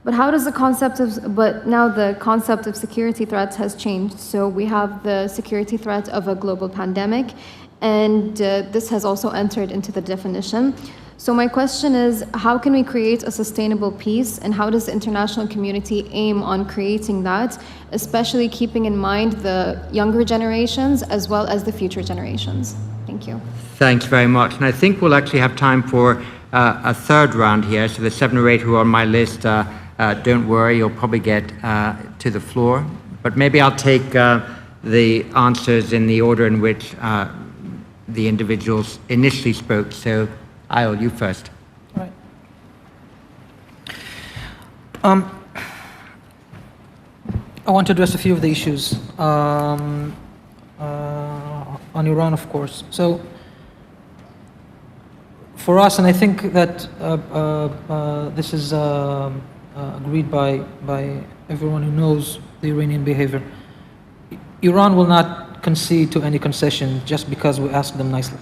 V: But now the concept of security threats has changed. So we have the security threat of a global pandemic, and this has also entered into the definition. So my question is, how can we create a sustainable peace, and how does the international community aim on creating that, especially keeping in mind the younger generations as well as the future generations? Thank you.
A: Thanks very much. And I think we'll actually have time for a third round here. So the 7 or 8 who are on my list, don't worry, you'll probably get to the floor. But maybe I'll take the answers in the order in which the individuals initially spoke. So Ayol, you first.
B: All right. I want to address a few of the issues on Iran, of course. So for us, and I think that this is agreed by everyone who knows the Iranian behavior, Iran will not concede to any concession just because we ask them nicely.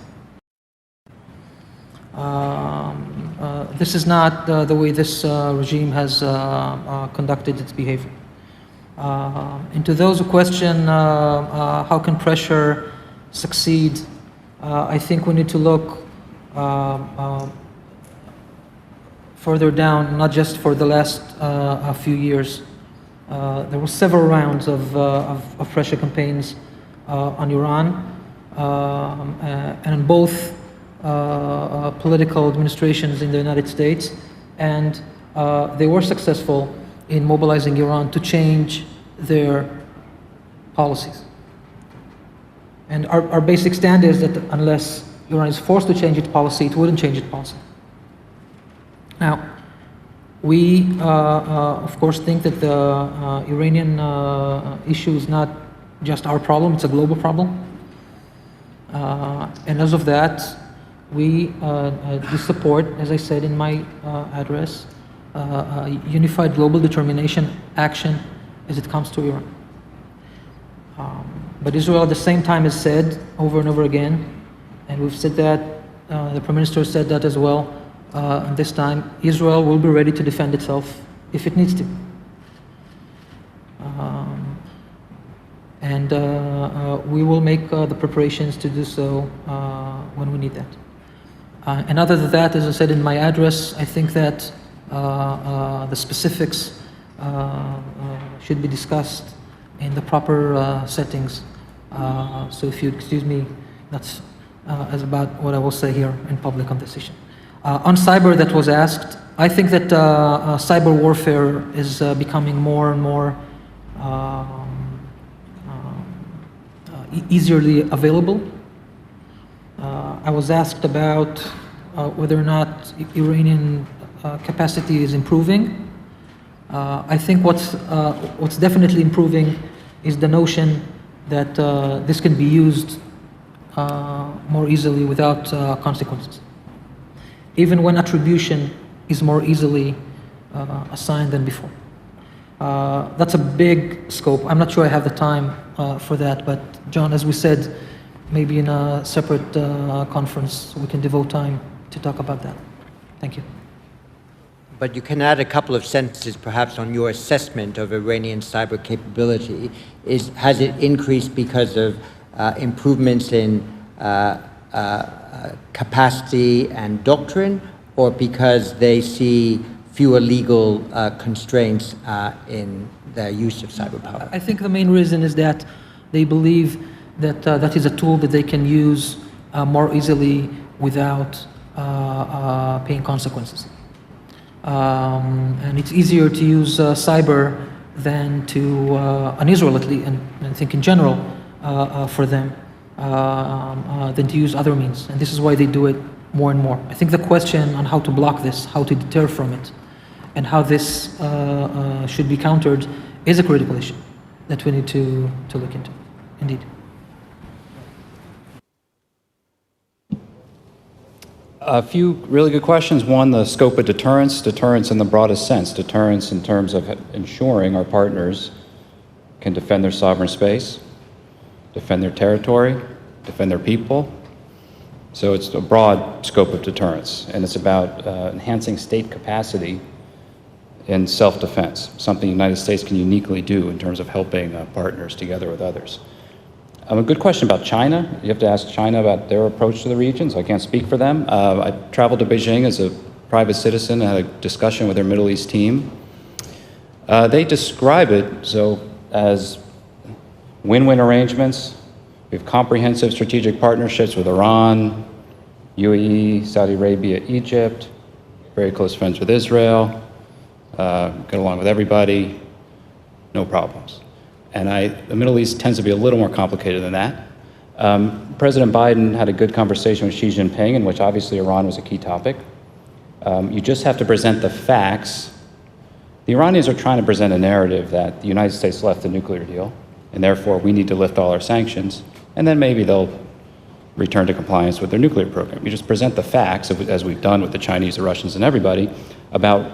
B: This is not the way this regime has conducted its behavior. And to those who question how can pressure succeed, I think we need to look further down, not just for the last few years. There were several rounds of pressure campaigns on Iran, and both political administrations in the United States, and they were successful in mobilizing Iran to change their policies. And our basic stand is that unless Iran is forced to change its policy, it wouldn't change its policy. Now, we, of course, think that the Iranian issue is not just our problem, it's a global problem. And as of that, we support, as I said in my address, unified global determination action as it comes to Iran. But Israel at the same time has said over and over again, and we've said that, the Prime Minister said that as well, this time, Israel will be ready to defend itself if it needs to. And we will make the preparations to do so when we need that. And other than that, as I said in my address, I think that the specifics should be discussed in the proper settings. So if you excuse me, that's as about what I will say here in public on this issue. On cyber that was asked, I think that cyber warfare is becoming more and more easily available. I was asked about whether or not Iranian capacity is improving. I think what's definitely improving is the notion that this can be used more easily without consequences, even when attribution is more easily assigned than before. That's a big scope. I'm not sure I have the time for that, but John, as we said, maybe in a separate conference we can devote time to talk about that. Thank you.
A: But you can add a couple of sentences perhaps on your assessment of Iranian cyber capability. Has it increased because of improvements in capacity and doctrine, or because they see fewer legal constraints in their use of cyber power?
B: I think the main reason is that they believe that that is a tool that they can use more easily without paying consequences. And it's easier to use cyber than to, on Israel at least, and I think in general for them, than to use other means. And this is why they do it more and more. I think the question on how to block this, how to deter from it, and how this should be countered is a critical issue that we need to look into, indeed.
C: A few really good questions. One, the scope of deterrence. Deterrence in the broadest sense. Deterrence in terms of ensuring our partners can defend their sovereign space, defend their territory, defend their people. So it's a broad scope of deterrence, and it's about enhancing state capacity in self-defense, something the United States can uniquely do in terms of helping partners together with others. A good question about China. You have to ask China about their approach to the region, so I can't speak for them. I traveled to Beijing as a private citizen and had a discussion with their Middle East team. They describe it as win-win arrangements. We have comprehensive strategic partnerships with Iran, UAE, Saudi Arabia, Egypt, very close friends with Israel, get along with everybody, no problems. And the Middle East tends to be a little more complicated than that. President Biden had a good conversation with Xi Jinping, in which obviously Iran was a key topic. You just have to present the facts. The Iranians are trying to present a narrative that the United States left the nuclear deal, and therefore we need to lift all our sanctions, and then maybe they'll return to compliance with their nuclear program. You just present the facts, as we've done with the Chinese, the Russians, and everybody, about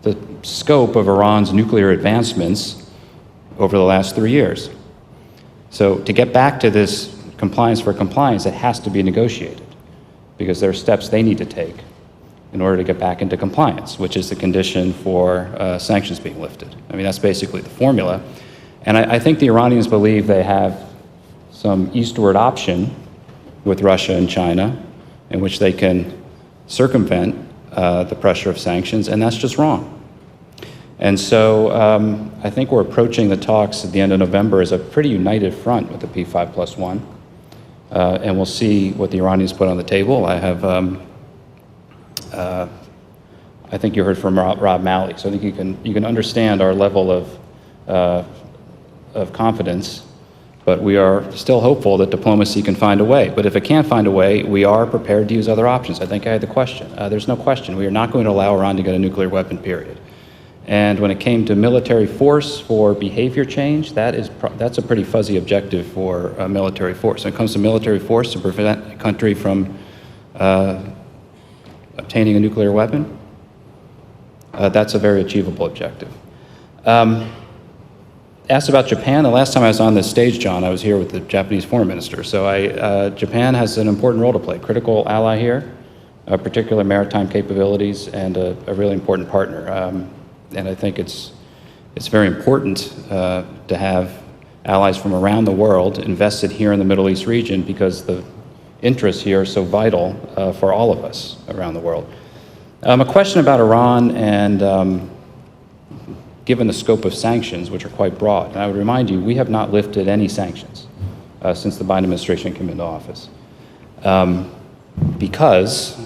C: the scope of Iran's nuclear advancements over the last 3 years. So to get back to this compliance for compliance, it has to be negotiated, because there are steps they need to take in order to get back into compliance, which is the condition for sanctions being lifted. I mean, that's basically the formula. And I think the Iranians believe they have some eastward option with Russia and China in which they can circumvent the pressure of sanctions, and that's just wrong. And so I think we're approaching the talks at the end of November as a pretty united front with the P5+1. And we'll see what the Iranians put on the table. I have, I think you heard from Rob Malley, so I think you can understand our level of confidence, but we are still hopeful that diplomacy can find a way. But if it can't find a way, we are prepared to use other options. I think I had the question. There's no question. We are not going to allow Iran to get a nuclear weapon, period. And when it came to military force for behavior change, that's a pretty fuzzy objective for military force. When it comes to military force to prevent a country from obtaining a nuclear weapon, that's a very achievable objective. Asked about Japan. The last time I was on this stage, John, I was here with the Japanese foreign minister. So Japan has an important role to play, critical ally here, particular maritime capabilities, and a really important partner. And I think it's very important to have allies from around the world invested here in the Middle East region, because the interests here are so vital for all of us around the world. A question about Iran and given the scope of sanctions, which are quite broad. And I would remind you, we have not lifted any sanctions since the Biden administration came into office. Because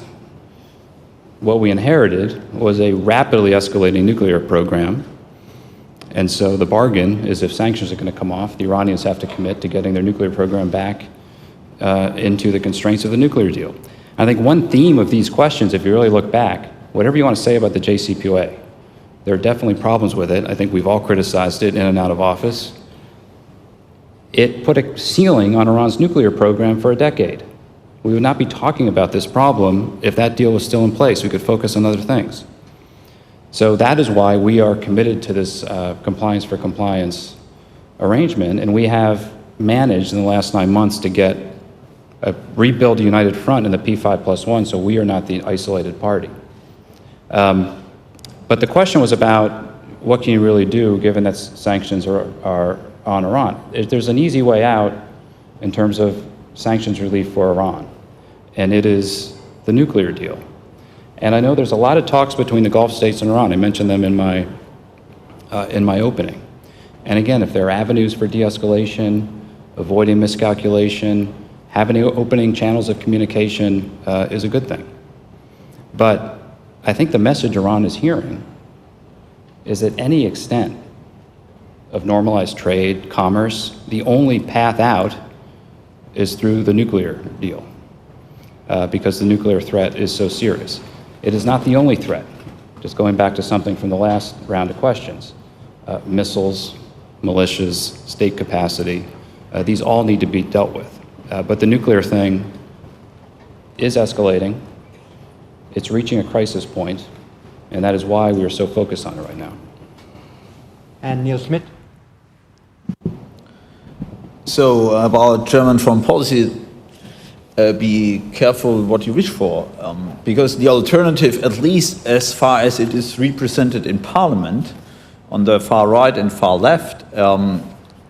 C: what we inherited was a rapidly escalating nuclear program. And so the bargain is if sanctions are going to come off, the Iranians have to commit to getting their nuclear program back into the constraints of the nuclear deal. I think one theme of these questions, if you really look back, whatever you want to say about the JCPOA, there are definitely problems with it. I think we've all criticized it in and out of office. It put a ceiling on Iran's nuclear program for a decade. We would not be talking about this problem if that deal was still in place. We could focus on other things. So that is why we are committed to this compliance for compliance arrangement, and we have managed in the last 9 months to rebuild a united front in the P5+1, so we are not the isolated party. But the question was about what can you really do given that sanctions are on Iran. There's an easy way out in terms of sanctions relief for Iran, and it is the nuclear deal. And I know there's a lot of talks between the Gulf states and Iran. I mentioned them in my opening. And again, if there are avenues for de-escalation, avoiding miscalculation, having opening channels of communication is a good thing. But I think the message Iran is hearing is that any extent of normalized trade, commerce, the only path out is through the nuclear deal because the nuclear threat is so serious. It is not the only threat. Just going back to something from the last round of questions, missiles, militias, state capacity, these all need to be dealt with. But the nuclear thing is escalating. It's reaching a crisis point, and that is why we are so focused on it right now.
A: And Neil Schmidt?
D: So about German foreign policy, be careful what you wish for, because the alternative, at least as far as it is represented in Parliament, on the far right and far left,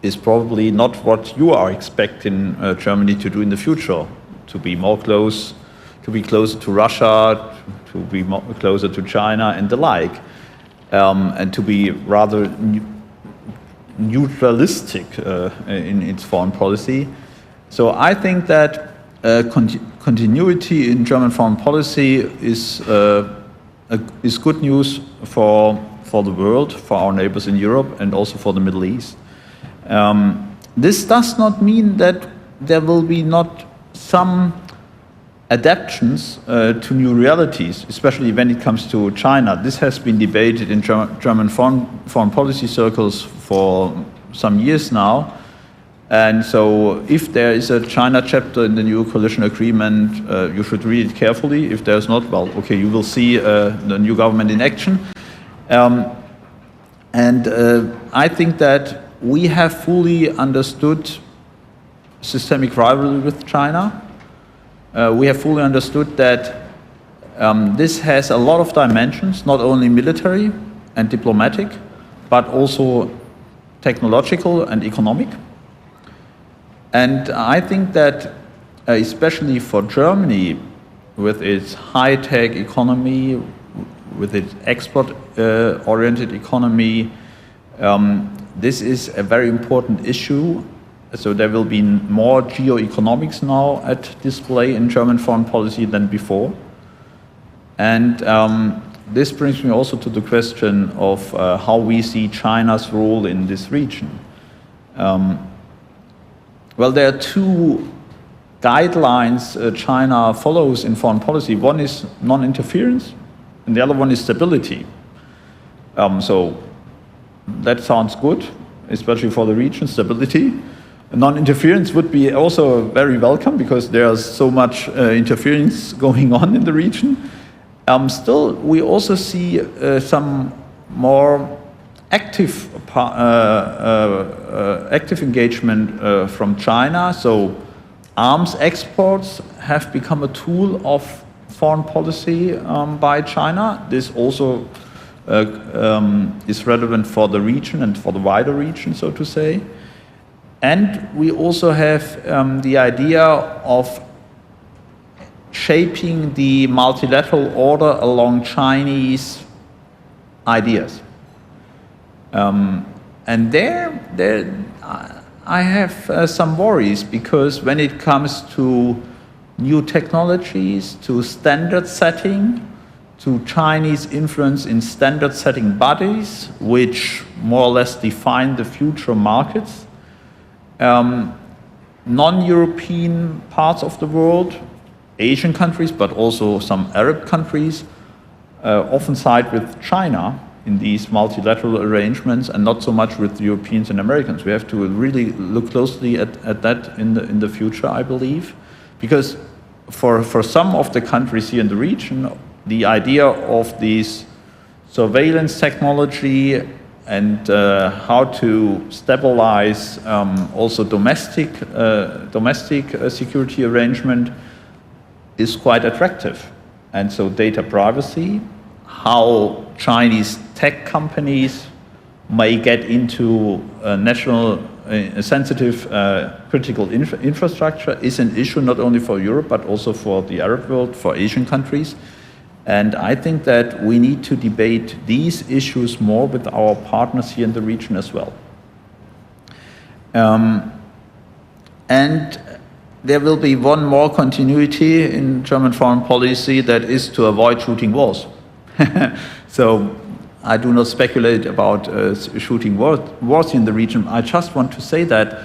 D: is probably not what you are expecting Germany to do in the future, to be closer to Russia, to be closer to China and the like, and to be rather neutralistic in its foreign policy. So I think that continuity in German foreign policy is good news for the world, for our neighbors in Europe, and also for the Middle East. This does not mean that there will be not some adaptations to new realities, especially when it comes to China. This has been debated in German foreign policy circles for some years now. And so if there is a China chapter in the new coalition agreement, you should read it carefully. If there's not, well, okay, you will see the new government in action. I think that we have fully understood systemic rivalry with China. We have fully understood that this has a lot of dimensions, not only military and diplomatic, but also technological and economic. And I think that especially for Germany, with its high-tech economy, with its export-oriented economy, this is a very important issue. So there will be more geoeconomics now at display in German foreign policy than before. And this brings me also to the question of how we see China's role in this region. Well, there are two guidelines China follows in foreign policy. One is non-interference, and the other one is stability. So that sounds good, especially for the region, stability. Non-interference would be also very welcome because there's so much interference going on in the region. Still, we also see some more active engagement from China. So arms exports have become a tool of foreign policy by China. This also is relevant for the region and for the wider region, so to say. And we also have the idea of shaping the multilateral order along Chinese ideas. And there I have some worries, because when it comes to new technologies, to standard setting, to Chinese influence in standard setting bodies, which more or less define the future markets, non-European parts of the world, Asian countries, but also some Arab countries, often side with China in these multilateral arrangements, and not so much with Europeans and Americans. We have to really look closely at that in the future, I believe, because for some of the countries here in the region, the idea of this surveillance technology and how to stabilize also domestic security arrangement is quite attractive. And so data privacy, how Chinese tech companies may get into national sensitive critical infrastructure is an issue not only for Europe, but also for the Arab world, for Asian countries. And I think that we need to debate these issues more with our partners here in the region as well. And there will be one more continuity in German foreign policy, that is to avoid shooting wars. So I do not speculate about shooting wars in the region. I just want to say that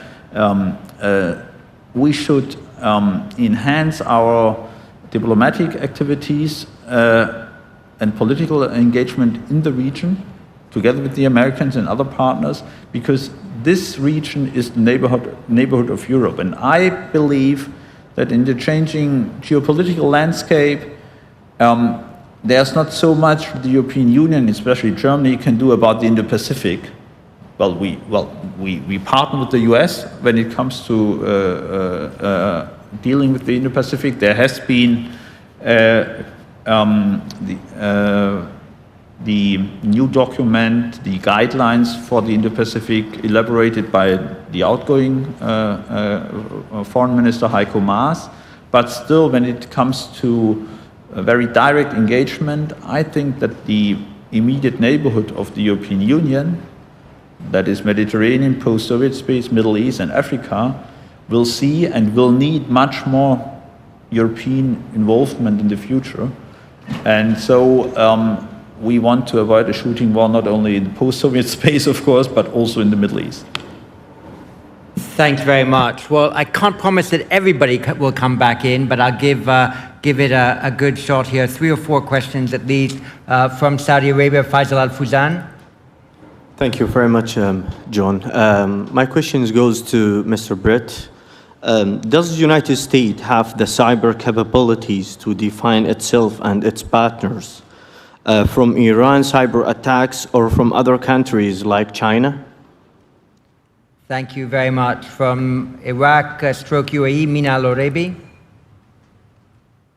D: we should enhance our diplomatic activities and political engagement in the region, together with the Americans and other partners, because this region is the neighborhood of Europe. And I believe that in the changing geopolitical landscape, there's not so much the European Union, especially Germany, can do about the Indo-Pacific. Well, we partner with the US when it comes to dealing with the Indo-Pacific. There has been the new document, the guidelines for the Indo-Pacific, elaborated by the outgoing Foreign Minister Heiko Maas. But still, when it comes to a very direct engagement, I think that the immediate neighborhood of the European Union, that is Mediterranean, post-Soviet space, Middle East and Africa, will see and will need much more European involvement in the future. And so we want to avoid a shooting war not only in the post-Soviet space, of course, but also in the Middle East.
A: Thanks very much. Well, I can't promise that everybody will come back in, but I'll give it a good shot here. 3 or 4 questions at least from Saudi Arabia, Faisal Al-Fuzan.
E: Thank you very much, John. My question goes to Mr. Brett. Does the United States have the cyber capabilities to define itself and its partners from Iran cyber attacks or from other countries like China?
A: Thank you very much. From Iraq, UAE, Mina Al-Orebi.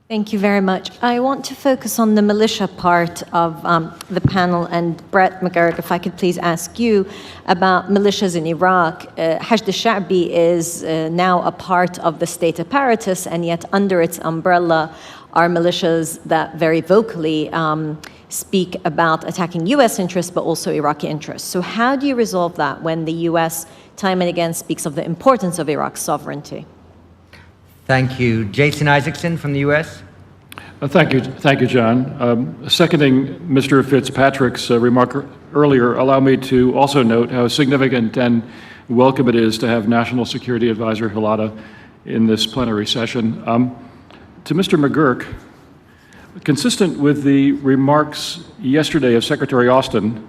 F: Thank you very much. I want to focus on the militia part of the panel, and Brett Mcgurk, if I could please ask you about militias in Iraq. Hashd al-Sha'bi is now a part of the state apparatus, and yet under its umbrella are militias that very vocally speak about attacking US interests, but also Iraqi interests. So how do you resolve that when the US time and again speaks of the importance of Iraq's sovereignty?
A: Thank you. Jason Isaacson from the US.
W: Thank you, John. Seconding Mr. Fitzpatrick's remark earlier, allow me to also note how significant and welcome it is to have National Security Advisor Hulata in this plenary session. To Mr. Mcgurk, consistent with the remarks yesterday of Secretary Austin,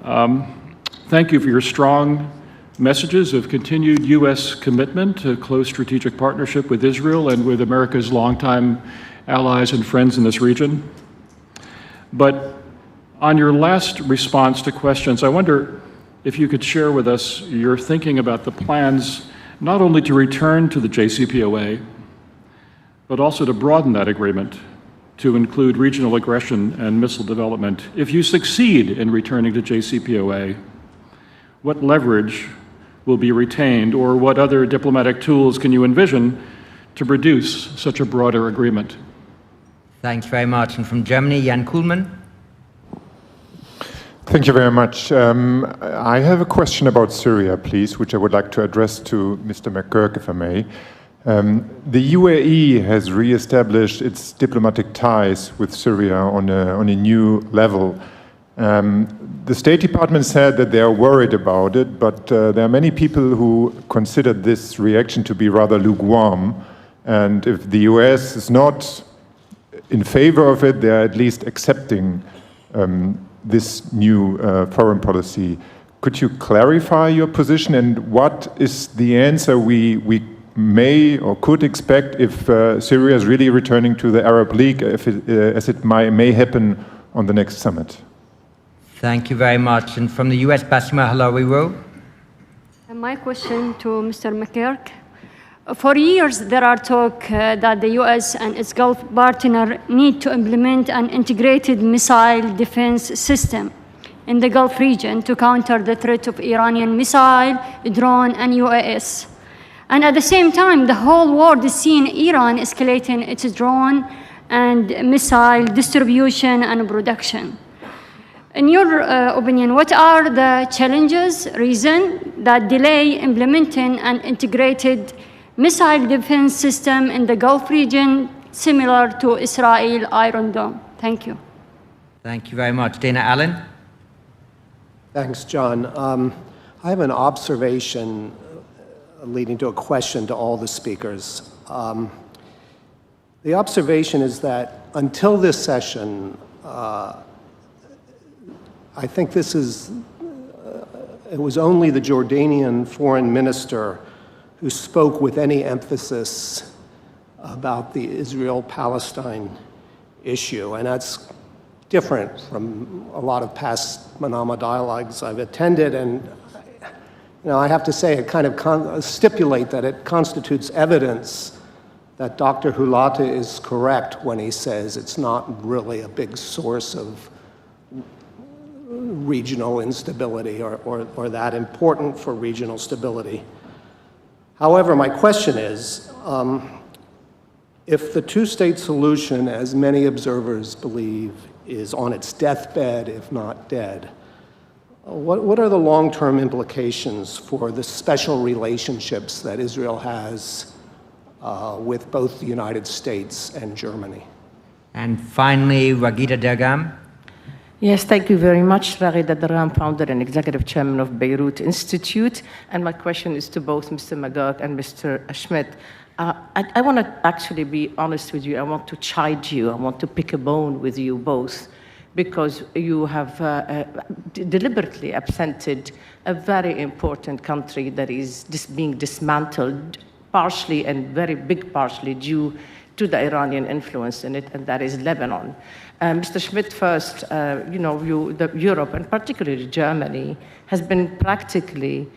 W: thank you for your strong messages of continued U.S. commitment to close strategic partnership with Israel and with America's longtime allies and friends in this region. But on your last response to questions, I wonder if you could share with us your thinking about the plans not only to return to the JCPOA, but also to broaden that agreement to include regional aggression and missile development. If you succeed in returning to JCPOA, what leverage will be retained, or what other diplomatic tools can you envision to produce such a broader agreement?
A: Thanks very much. And from Germany, Jan Kuhlmann.
G: Thank you very much. I have a question about Syria, please, which I would like to address to Mr. Mcgurk, if I may. The UAE has re-established its diplomatic ties with Syria on a new level. The State Department said that they are worried about it, but there are many people who consider this reaction to be rather lukewarm. And if the US is not in favor of it, they are at least accepting this new foreign policy. Could you clarify your position, and what is the answer we may or could expect if Syria is really returning to the Arab League, as it may happen on the next summit?
A: Thank you very much. And from the US, Basma Halawiwo.
H: My question to Mr. Mcgurk. For years, there are talk that the US and its Gulf partner need to implement an integrated missile defense system in the Gulf region to counter the threat of Iranian missile, drone, and UAS. And at the same time, the whole world is seeing Iran escalating its drone and missile distribution and production. In your opinion, what are the challenges, reasons that delay implementing an integrated missile defense system in the Gulf region similar to Israel Iron Dome? Thank you.
A: Thank you very much. Dana Allen.
I: Thanks, John. I have an observation leading to a question to all the speakers. The observation is that until this session, I think this is, it was only the Jordanian foreign minister who spoke with any emphasis about the Israel-Palestine issue, and that's different from a lot of past Manama dialogues I've attended, and I have to say it kind of stipulate that it constitutes evidence that Dr. Hulata is correct when he says it's not really a big source of regional instability or that important for regional stability. However, my question is, if the two-state solution, as many observers believe, is on its deathbed, if not dead, what are the long-term implications for the special relationships that Israel has with both the United States and Germany?
A: And finally, Ragida Dergam.
X: Yes, thank you very much. Ragida Dergam, founder and executive chairman of Beirut Institute. And my question is to both Mr. Mcgurk and Mr. Schmidt. I want to actually be honest with you. I want to chide you. I want to pick a bone with you both, because you have deliberately absented a very important country that is being dismantled, partially and very big partially due to the Iranian influence in it, and that is Lebanon. Mr. Schmidt, first, Europe, and particularly Germany, has been practically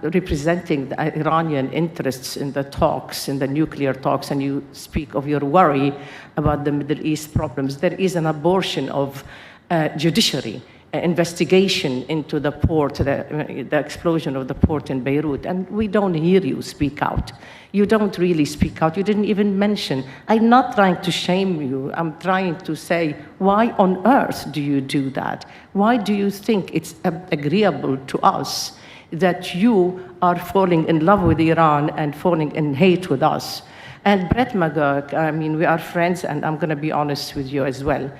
X: representing the Iranian interests in the talks, in the nuclear talks, and you speak of your worry about the Middle East problems. There is an abortion of judiciary investigation into the port, the explosion of the port in Beirut, and we don't hear you speak out. You don't really speak out. You didn't even mention. I'm not trying to shame you. I'm trying to say, why on earth do you do that? Why do you think it's agreeable to us that you are falling in love with Iran and falling in hate with us? And Brett Mcgurk, I mean, we are friends, and I'm going to be honest with you as well.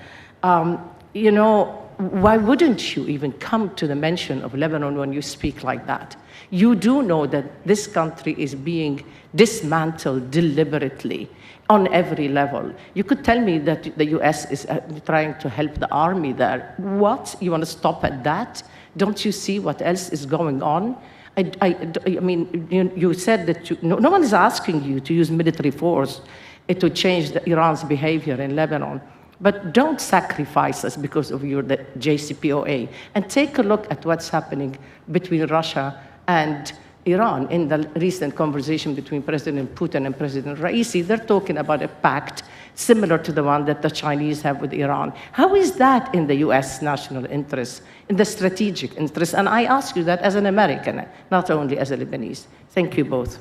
X: Why wouldn't you even come to the mention of Lebanon when you speak like that? You do know that this country is being dismantled deliberately on every level. You could tell me that the US is trying to help the army there. What? You want to stop at that? Don't you see what else is going on? I mean, you said that no one is asking you to use military force to change Iran's behavior in Lebanon. But don't sacrifice us because of the JCPOA. And take a look at what's happening between Russia and Iran. In the recent conversation between President Putin and President Raisi, they're talking about a pact similar to the one that the Chinese have with Iran. How is that in the US national interest, in the strategic interest? And I ask you that as an American, not only as a Lebanese. Thank you both.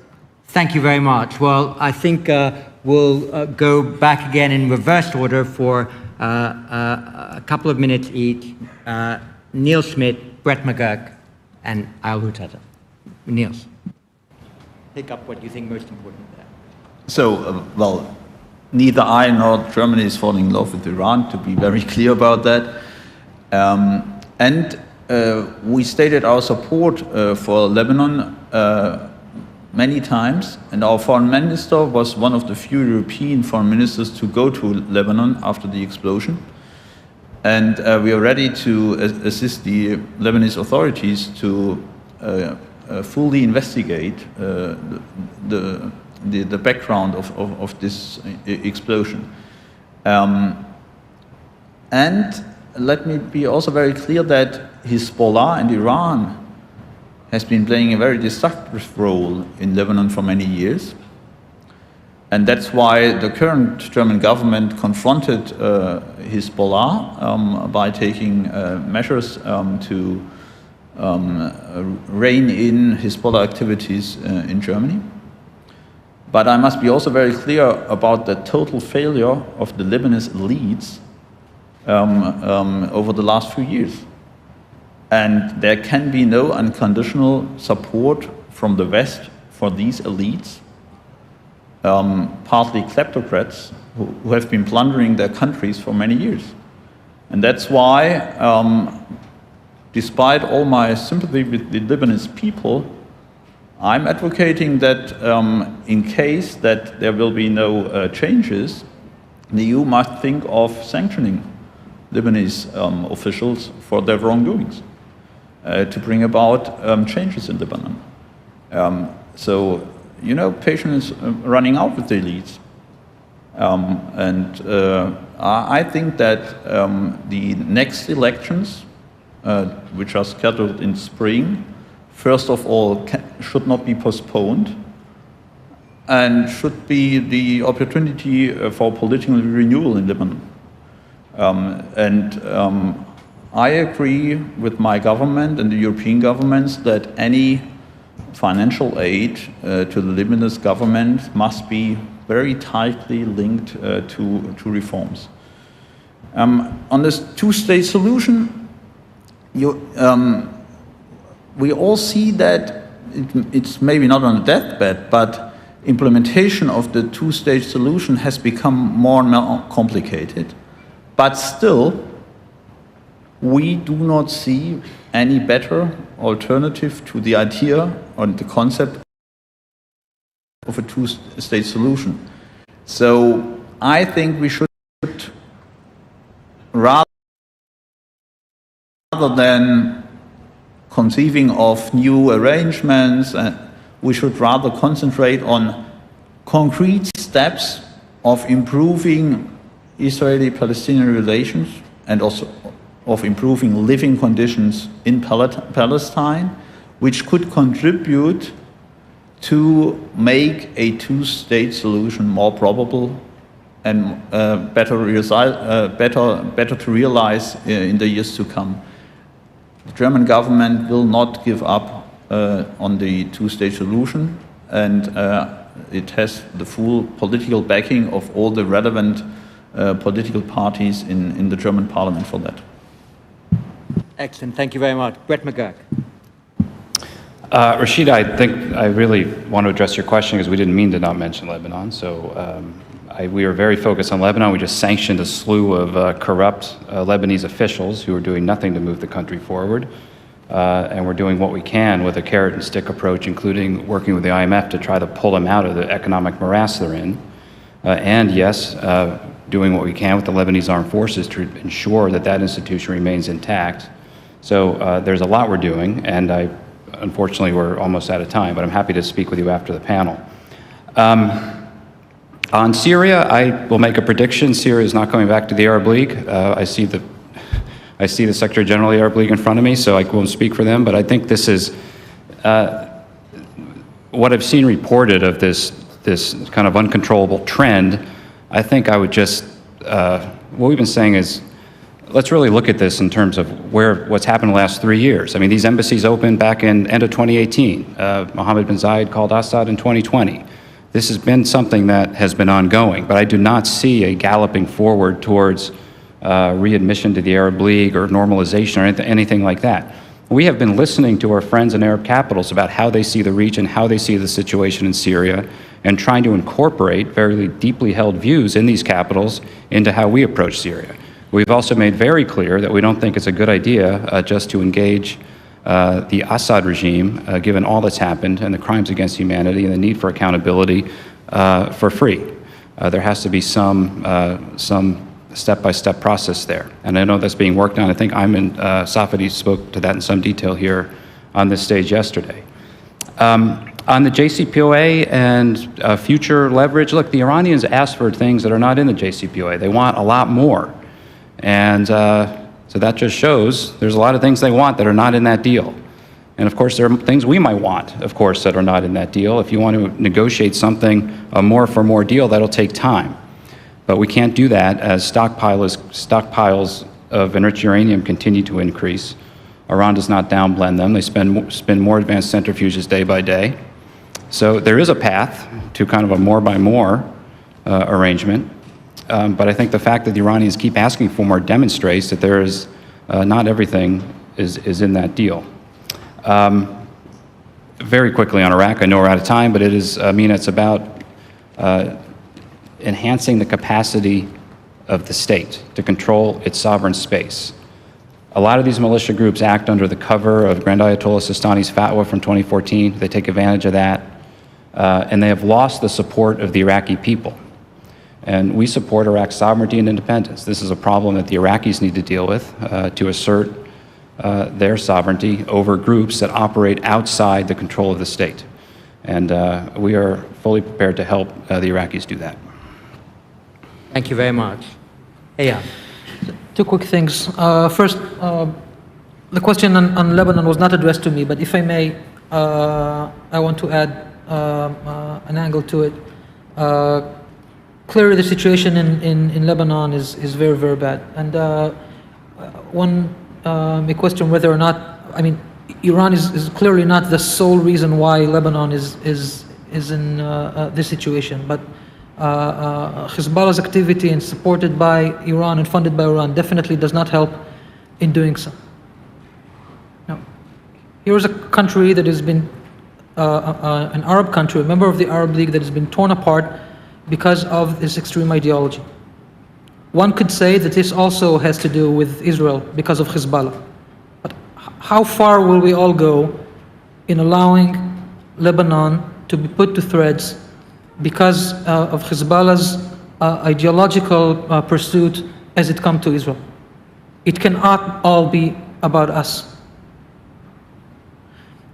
A: Thank you very much. Well, I think we'll go back again in reverse order for a couple of minutes each. Neil Schmidt, Brett McGurk, and Al Hutata. Niels, pick up what you think most important there.
D: So, well, neither I nor Germany is falling in love with Iran, to be very clear about that. We stated our support for Lebanon many times, and our foreign minister was one of the few European foreign ministers to go to Lebanon after the explosion. And we are ready to assist the Lebanese authorities to fully investigate the background of this explosion. And let me be also very clear that Hezbollah and Iran has been playing a very destructive role in Lebanon for many years. And that's why the current German government confronted Hezbollah by taking measures to rein in Hezbollah activities in Germany. But I must be also very clear about the total failure of the Lebanese elites over the last few years. And there can be no unconditional support from the West for these elites, partly kleptocrats who have been plundering their countries for many years. And that's why, despite all my sympathy with the Lebanese people, I'm advocating that in case that there will be no changes, the EU must think of sanctioning Lebanese officials for their wrongdoings to bring about changes in Lebanon. So, you know, patience is running out with the elites. I think that the next elections, which are scheduled in spring, first of all, should not be postponed and should be the opportunity for political renewal in Lebanon. I agree with my government and the European governments that any financial aid to the Lebanese government must be very tightly linked to reforms. On this two-state solution, we all see that it's maybe not on a deathbed, but implementation of the two-state solution has become more and more complicated. But still, we do not see any better alternative to the idea or the concept of a two-state solution. So I think we should, rather than conceiving of new arrangements, we should rather concentrate on concrete steps of improving Israeli-Palestinian relations and also of improving living conditions in Palestine, which could contribute to make a two-state solution more probable and better to realize in the years to come. The German government will not give up on the two-state solution, and it has the full political backing of all the relevant political parties in the German parliament for that.
A: Excellent, thank you very much. Brett McGurk.
C: Rashid, I think I really want to address your question because we didn't mean to not mention Lebanon. So we are very focused on Lebanon. We just sanctioned a slew of corrupt Lebanese officials who are doing nothing to move the country forward. And we're doing what we can with a carrot and stick approach, including working with the IMF to try to pull them out of the economic morass they're in. And yes, doing what we can with the Lebanese armed forces to ensure that that institution remains intact. So there's a lot we're doing, and unfortunately we're almost out of time, but I'm happy to speak with you after the panel. On Syria, I will make a prediction. Syria is not coming back to the Arab League. I see the Secretary General of the Arab League in front of me, so I won't speak for them, but I think this is what I've seen reported of this kind of uncontrollable trend. I think I would just, what we've been saying is let's really look at this in terms of what's happened in the last 3 years. I mean, these embassies opened back in end of 2018. Mohammed bin Zayed called Assad in 2020. This has been something that has been ongoing, but I do not see a galloping forward towards readmission to the Arab League or normalization or anything like that. We have been listening to our friends in Arab capitals about how they see the region, how they see the situation in Syria, and trying to incorporate very deeply held views in these capitals into how we approach Syria. We've also made very clear that we don't think it's a good idea just to engage the Assad regime, given all that's happened and the crimes against humanity and the need for accountability for free. There has to be some step-by-step process there. And I know that's being worked on. I think Ayman Safadi spoke to that in some detail here on this stage yesterday. On the JCPOA and future leverage, look, the Iranians asked for things that are not in the JCPOA. They want a lot more. And so that just shows there's a lot of things they want that are not in that deal. And of course, there are things we might want, of course, that are not in that deal. If you want to negotiate something, a more for more deal, that'll take time. But we can't do that as stockpiles of enriched uranium continue to increase. Iran does not downblend them. They spin more advanced centrifuges day by day. So there is a path to kind of a more by more arrangement. But I think the fact that the Iranians keep asking for more demonstrates that there is not everything is in that deal. Very quickly on Iraq, I know we're out of time, but it is, Mina, it's about enhancing the capacity of the state to control its sovereign space. A lot of these militia groups act under the cover of Grand Ayatollah Sistani's fatwa from 2014. They take advantage of that, and they have lost the support of the Iraqi people. And we support Iraq's sovereignty and independence. This is a problem that the Iraqis need to deal with to assert their sovereignty over groups that operate outside the control of the state. And we are fully prepared to help the Iraqis do that.
A: Thank you very much. Yeah.
B: Two quick things. First, the question on Lebanon was not addressed to me, but if I may, I want to add an angle to it. Clearly, the situation in Lebanon is very, very bad. And one may question whether or not, I mean, Iran is clearly not the sole reason why Lebanon is in this situation, but Hezbollah's activity and supported by Iran and funded by Iran definitely does not help in doing so. Now, here's a country that has been an Arab country, a member of the Arab League that has been torn apart because of this extreme ideology. One could say that this also has to do with Israel because of Hezbollah. But how far will we all go in allowing Lebanon to be put to threats because of Hezbollah's ideological pursuit as it comes to Israel? It cannot all be about us.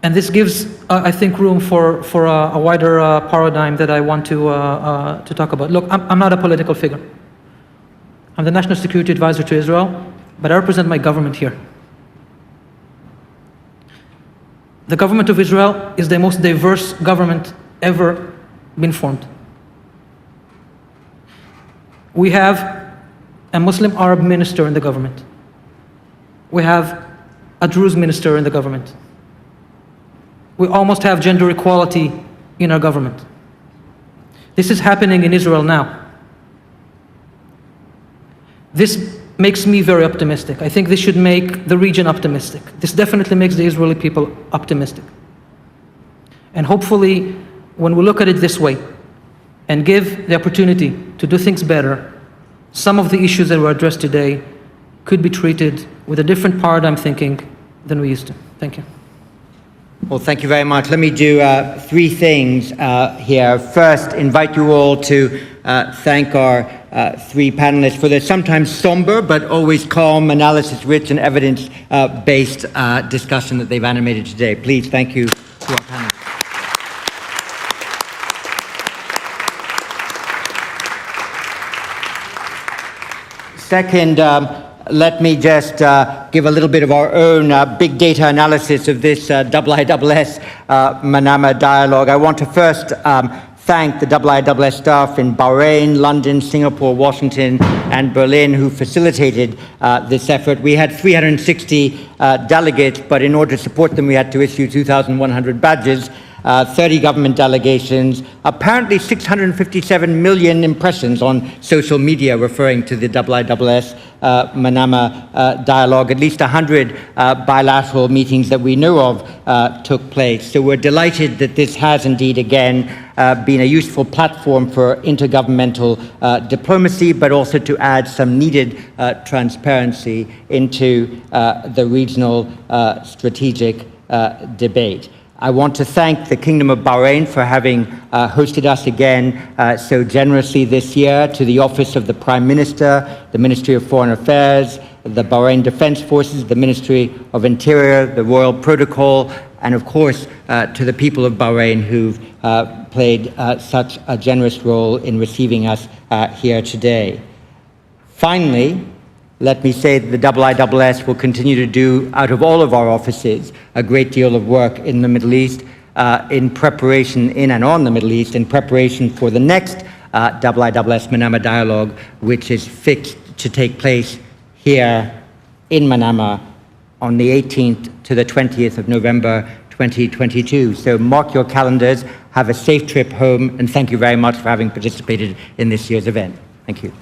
B: And this gives, I think, room for a wider paradigm that I want to talk about. Look, I'm not a political figure. I'm the National Security Advisor to Israel, but I represent my government here. The government of Israel is the most diverse government ever been formed. We have a Muslim Arab minister in the government. We have a Druze minister in the government. We almost have gender equality in our government. This is happening in Israel now. This makes me very optimistic. I think this should make the region optimistic. This definitely makes the Israeli people optimistic. And hopefully, when we look at it this way and give the opportunity to do things better, some of the issues that were addressed today could be treated with a different paradigm thinking than we used to. Thank you.
A: Well, thank you very much. Let me do three things here. First, invite you all to thank our three panelists for their sometimes somber but always calm, analysis-rich and evidence-based discussion that they've animated today. Please, thank you to our panelists. Second, let me just give a little bit of our own big data analysis of this IISS Manama dialogue. I want to first thank the IISS staff in Bahrain, London, Singapore, Washington, and Berlin who facilitated this effort. We had 360 delegates, but in order to support them, we had to issue 2,100 badges. 30 government delegations, apparently 657 million impressions on social media referring to the IISS Manama dialogue. At least 100 bilateral meetings that we know of took place. So we're delighted that this has indeed again been a useful platform for intergovernmental diplomacy, but also to add some needed transparency into the regional strategic debate. I want to thank the Kingdom of Bahrain for having hosted us again so generously this year, to the Office of the Prime Minister, the Ministry of Foreign Affairs, the Bahrain Defense Forces, the Ministry of Interior, the Royal Protocol, and of course to the people of Bahrain who've played such a generous role in receiving us here today. Finally, let me say that the IISS will continue to do, out of all of our offices, a great deal of work in the Middle East, in preparation in and on the Middle East, in preparation for the next IISS Manama dialogue, which is fixed to take place here in Manama on the 18th to the 20th of November 2022. So mark your calendars, have a safe trip home, and thank you very much for having participated in this year's event. Thank you.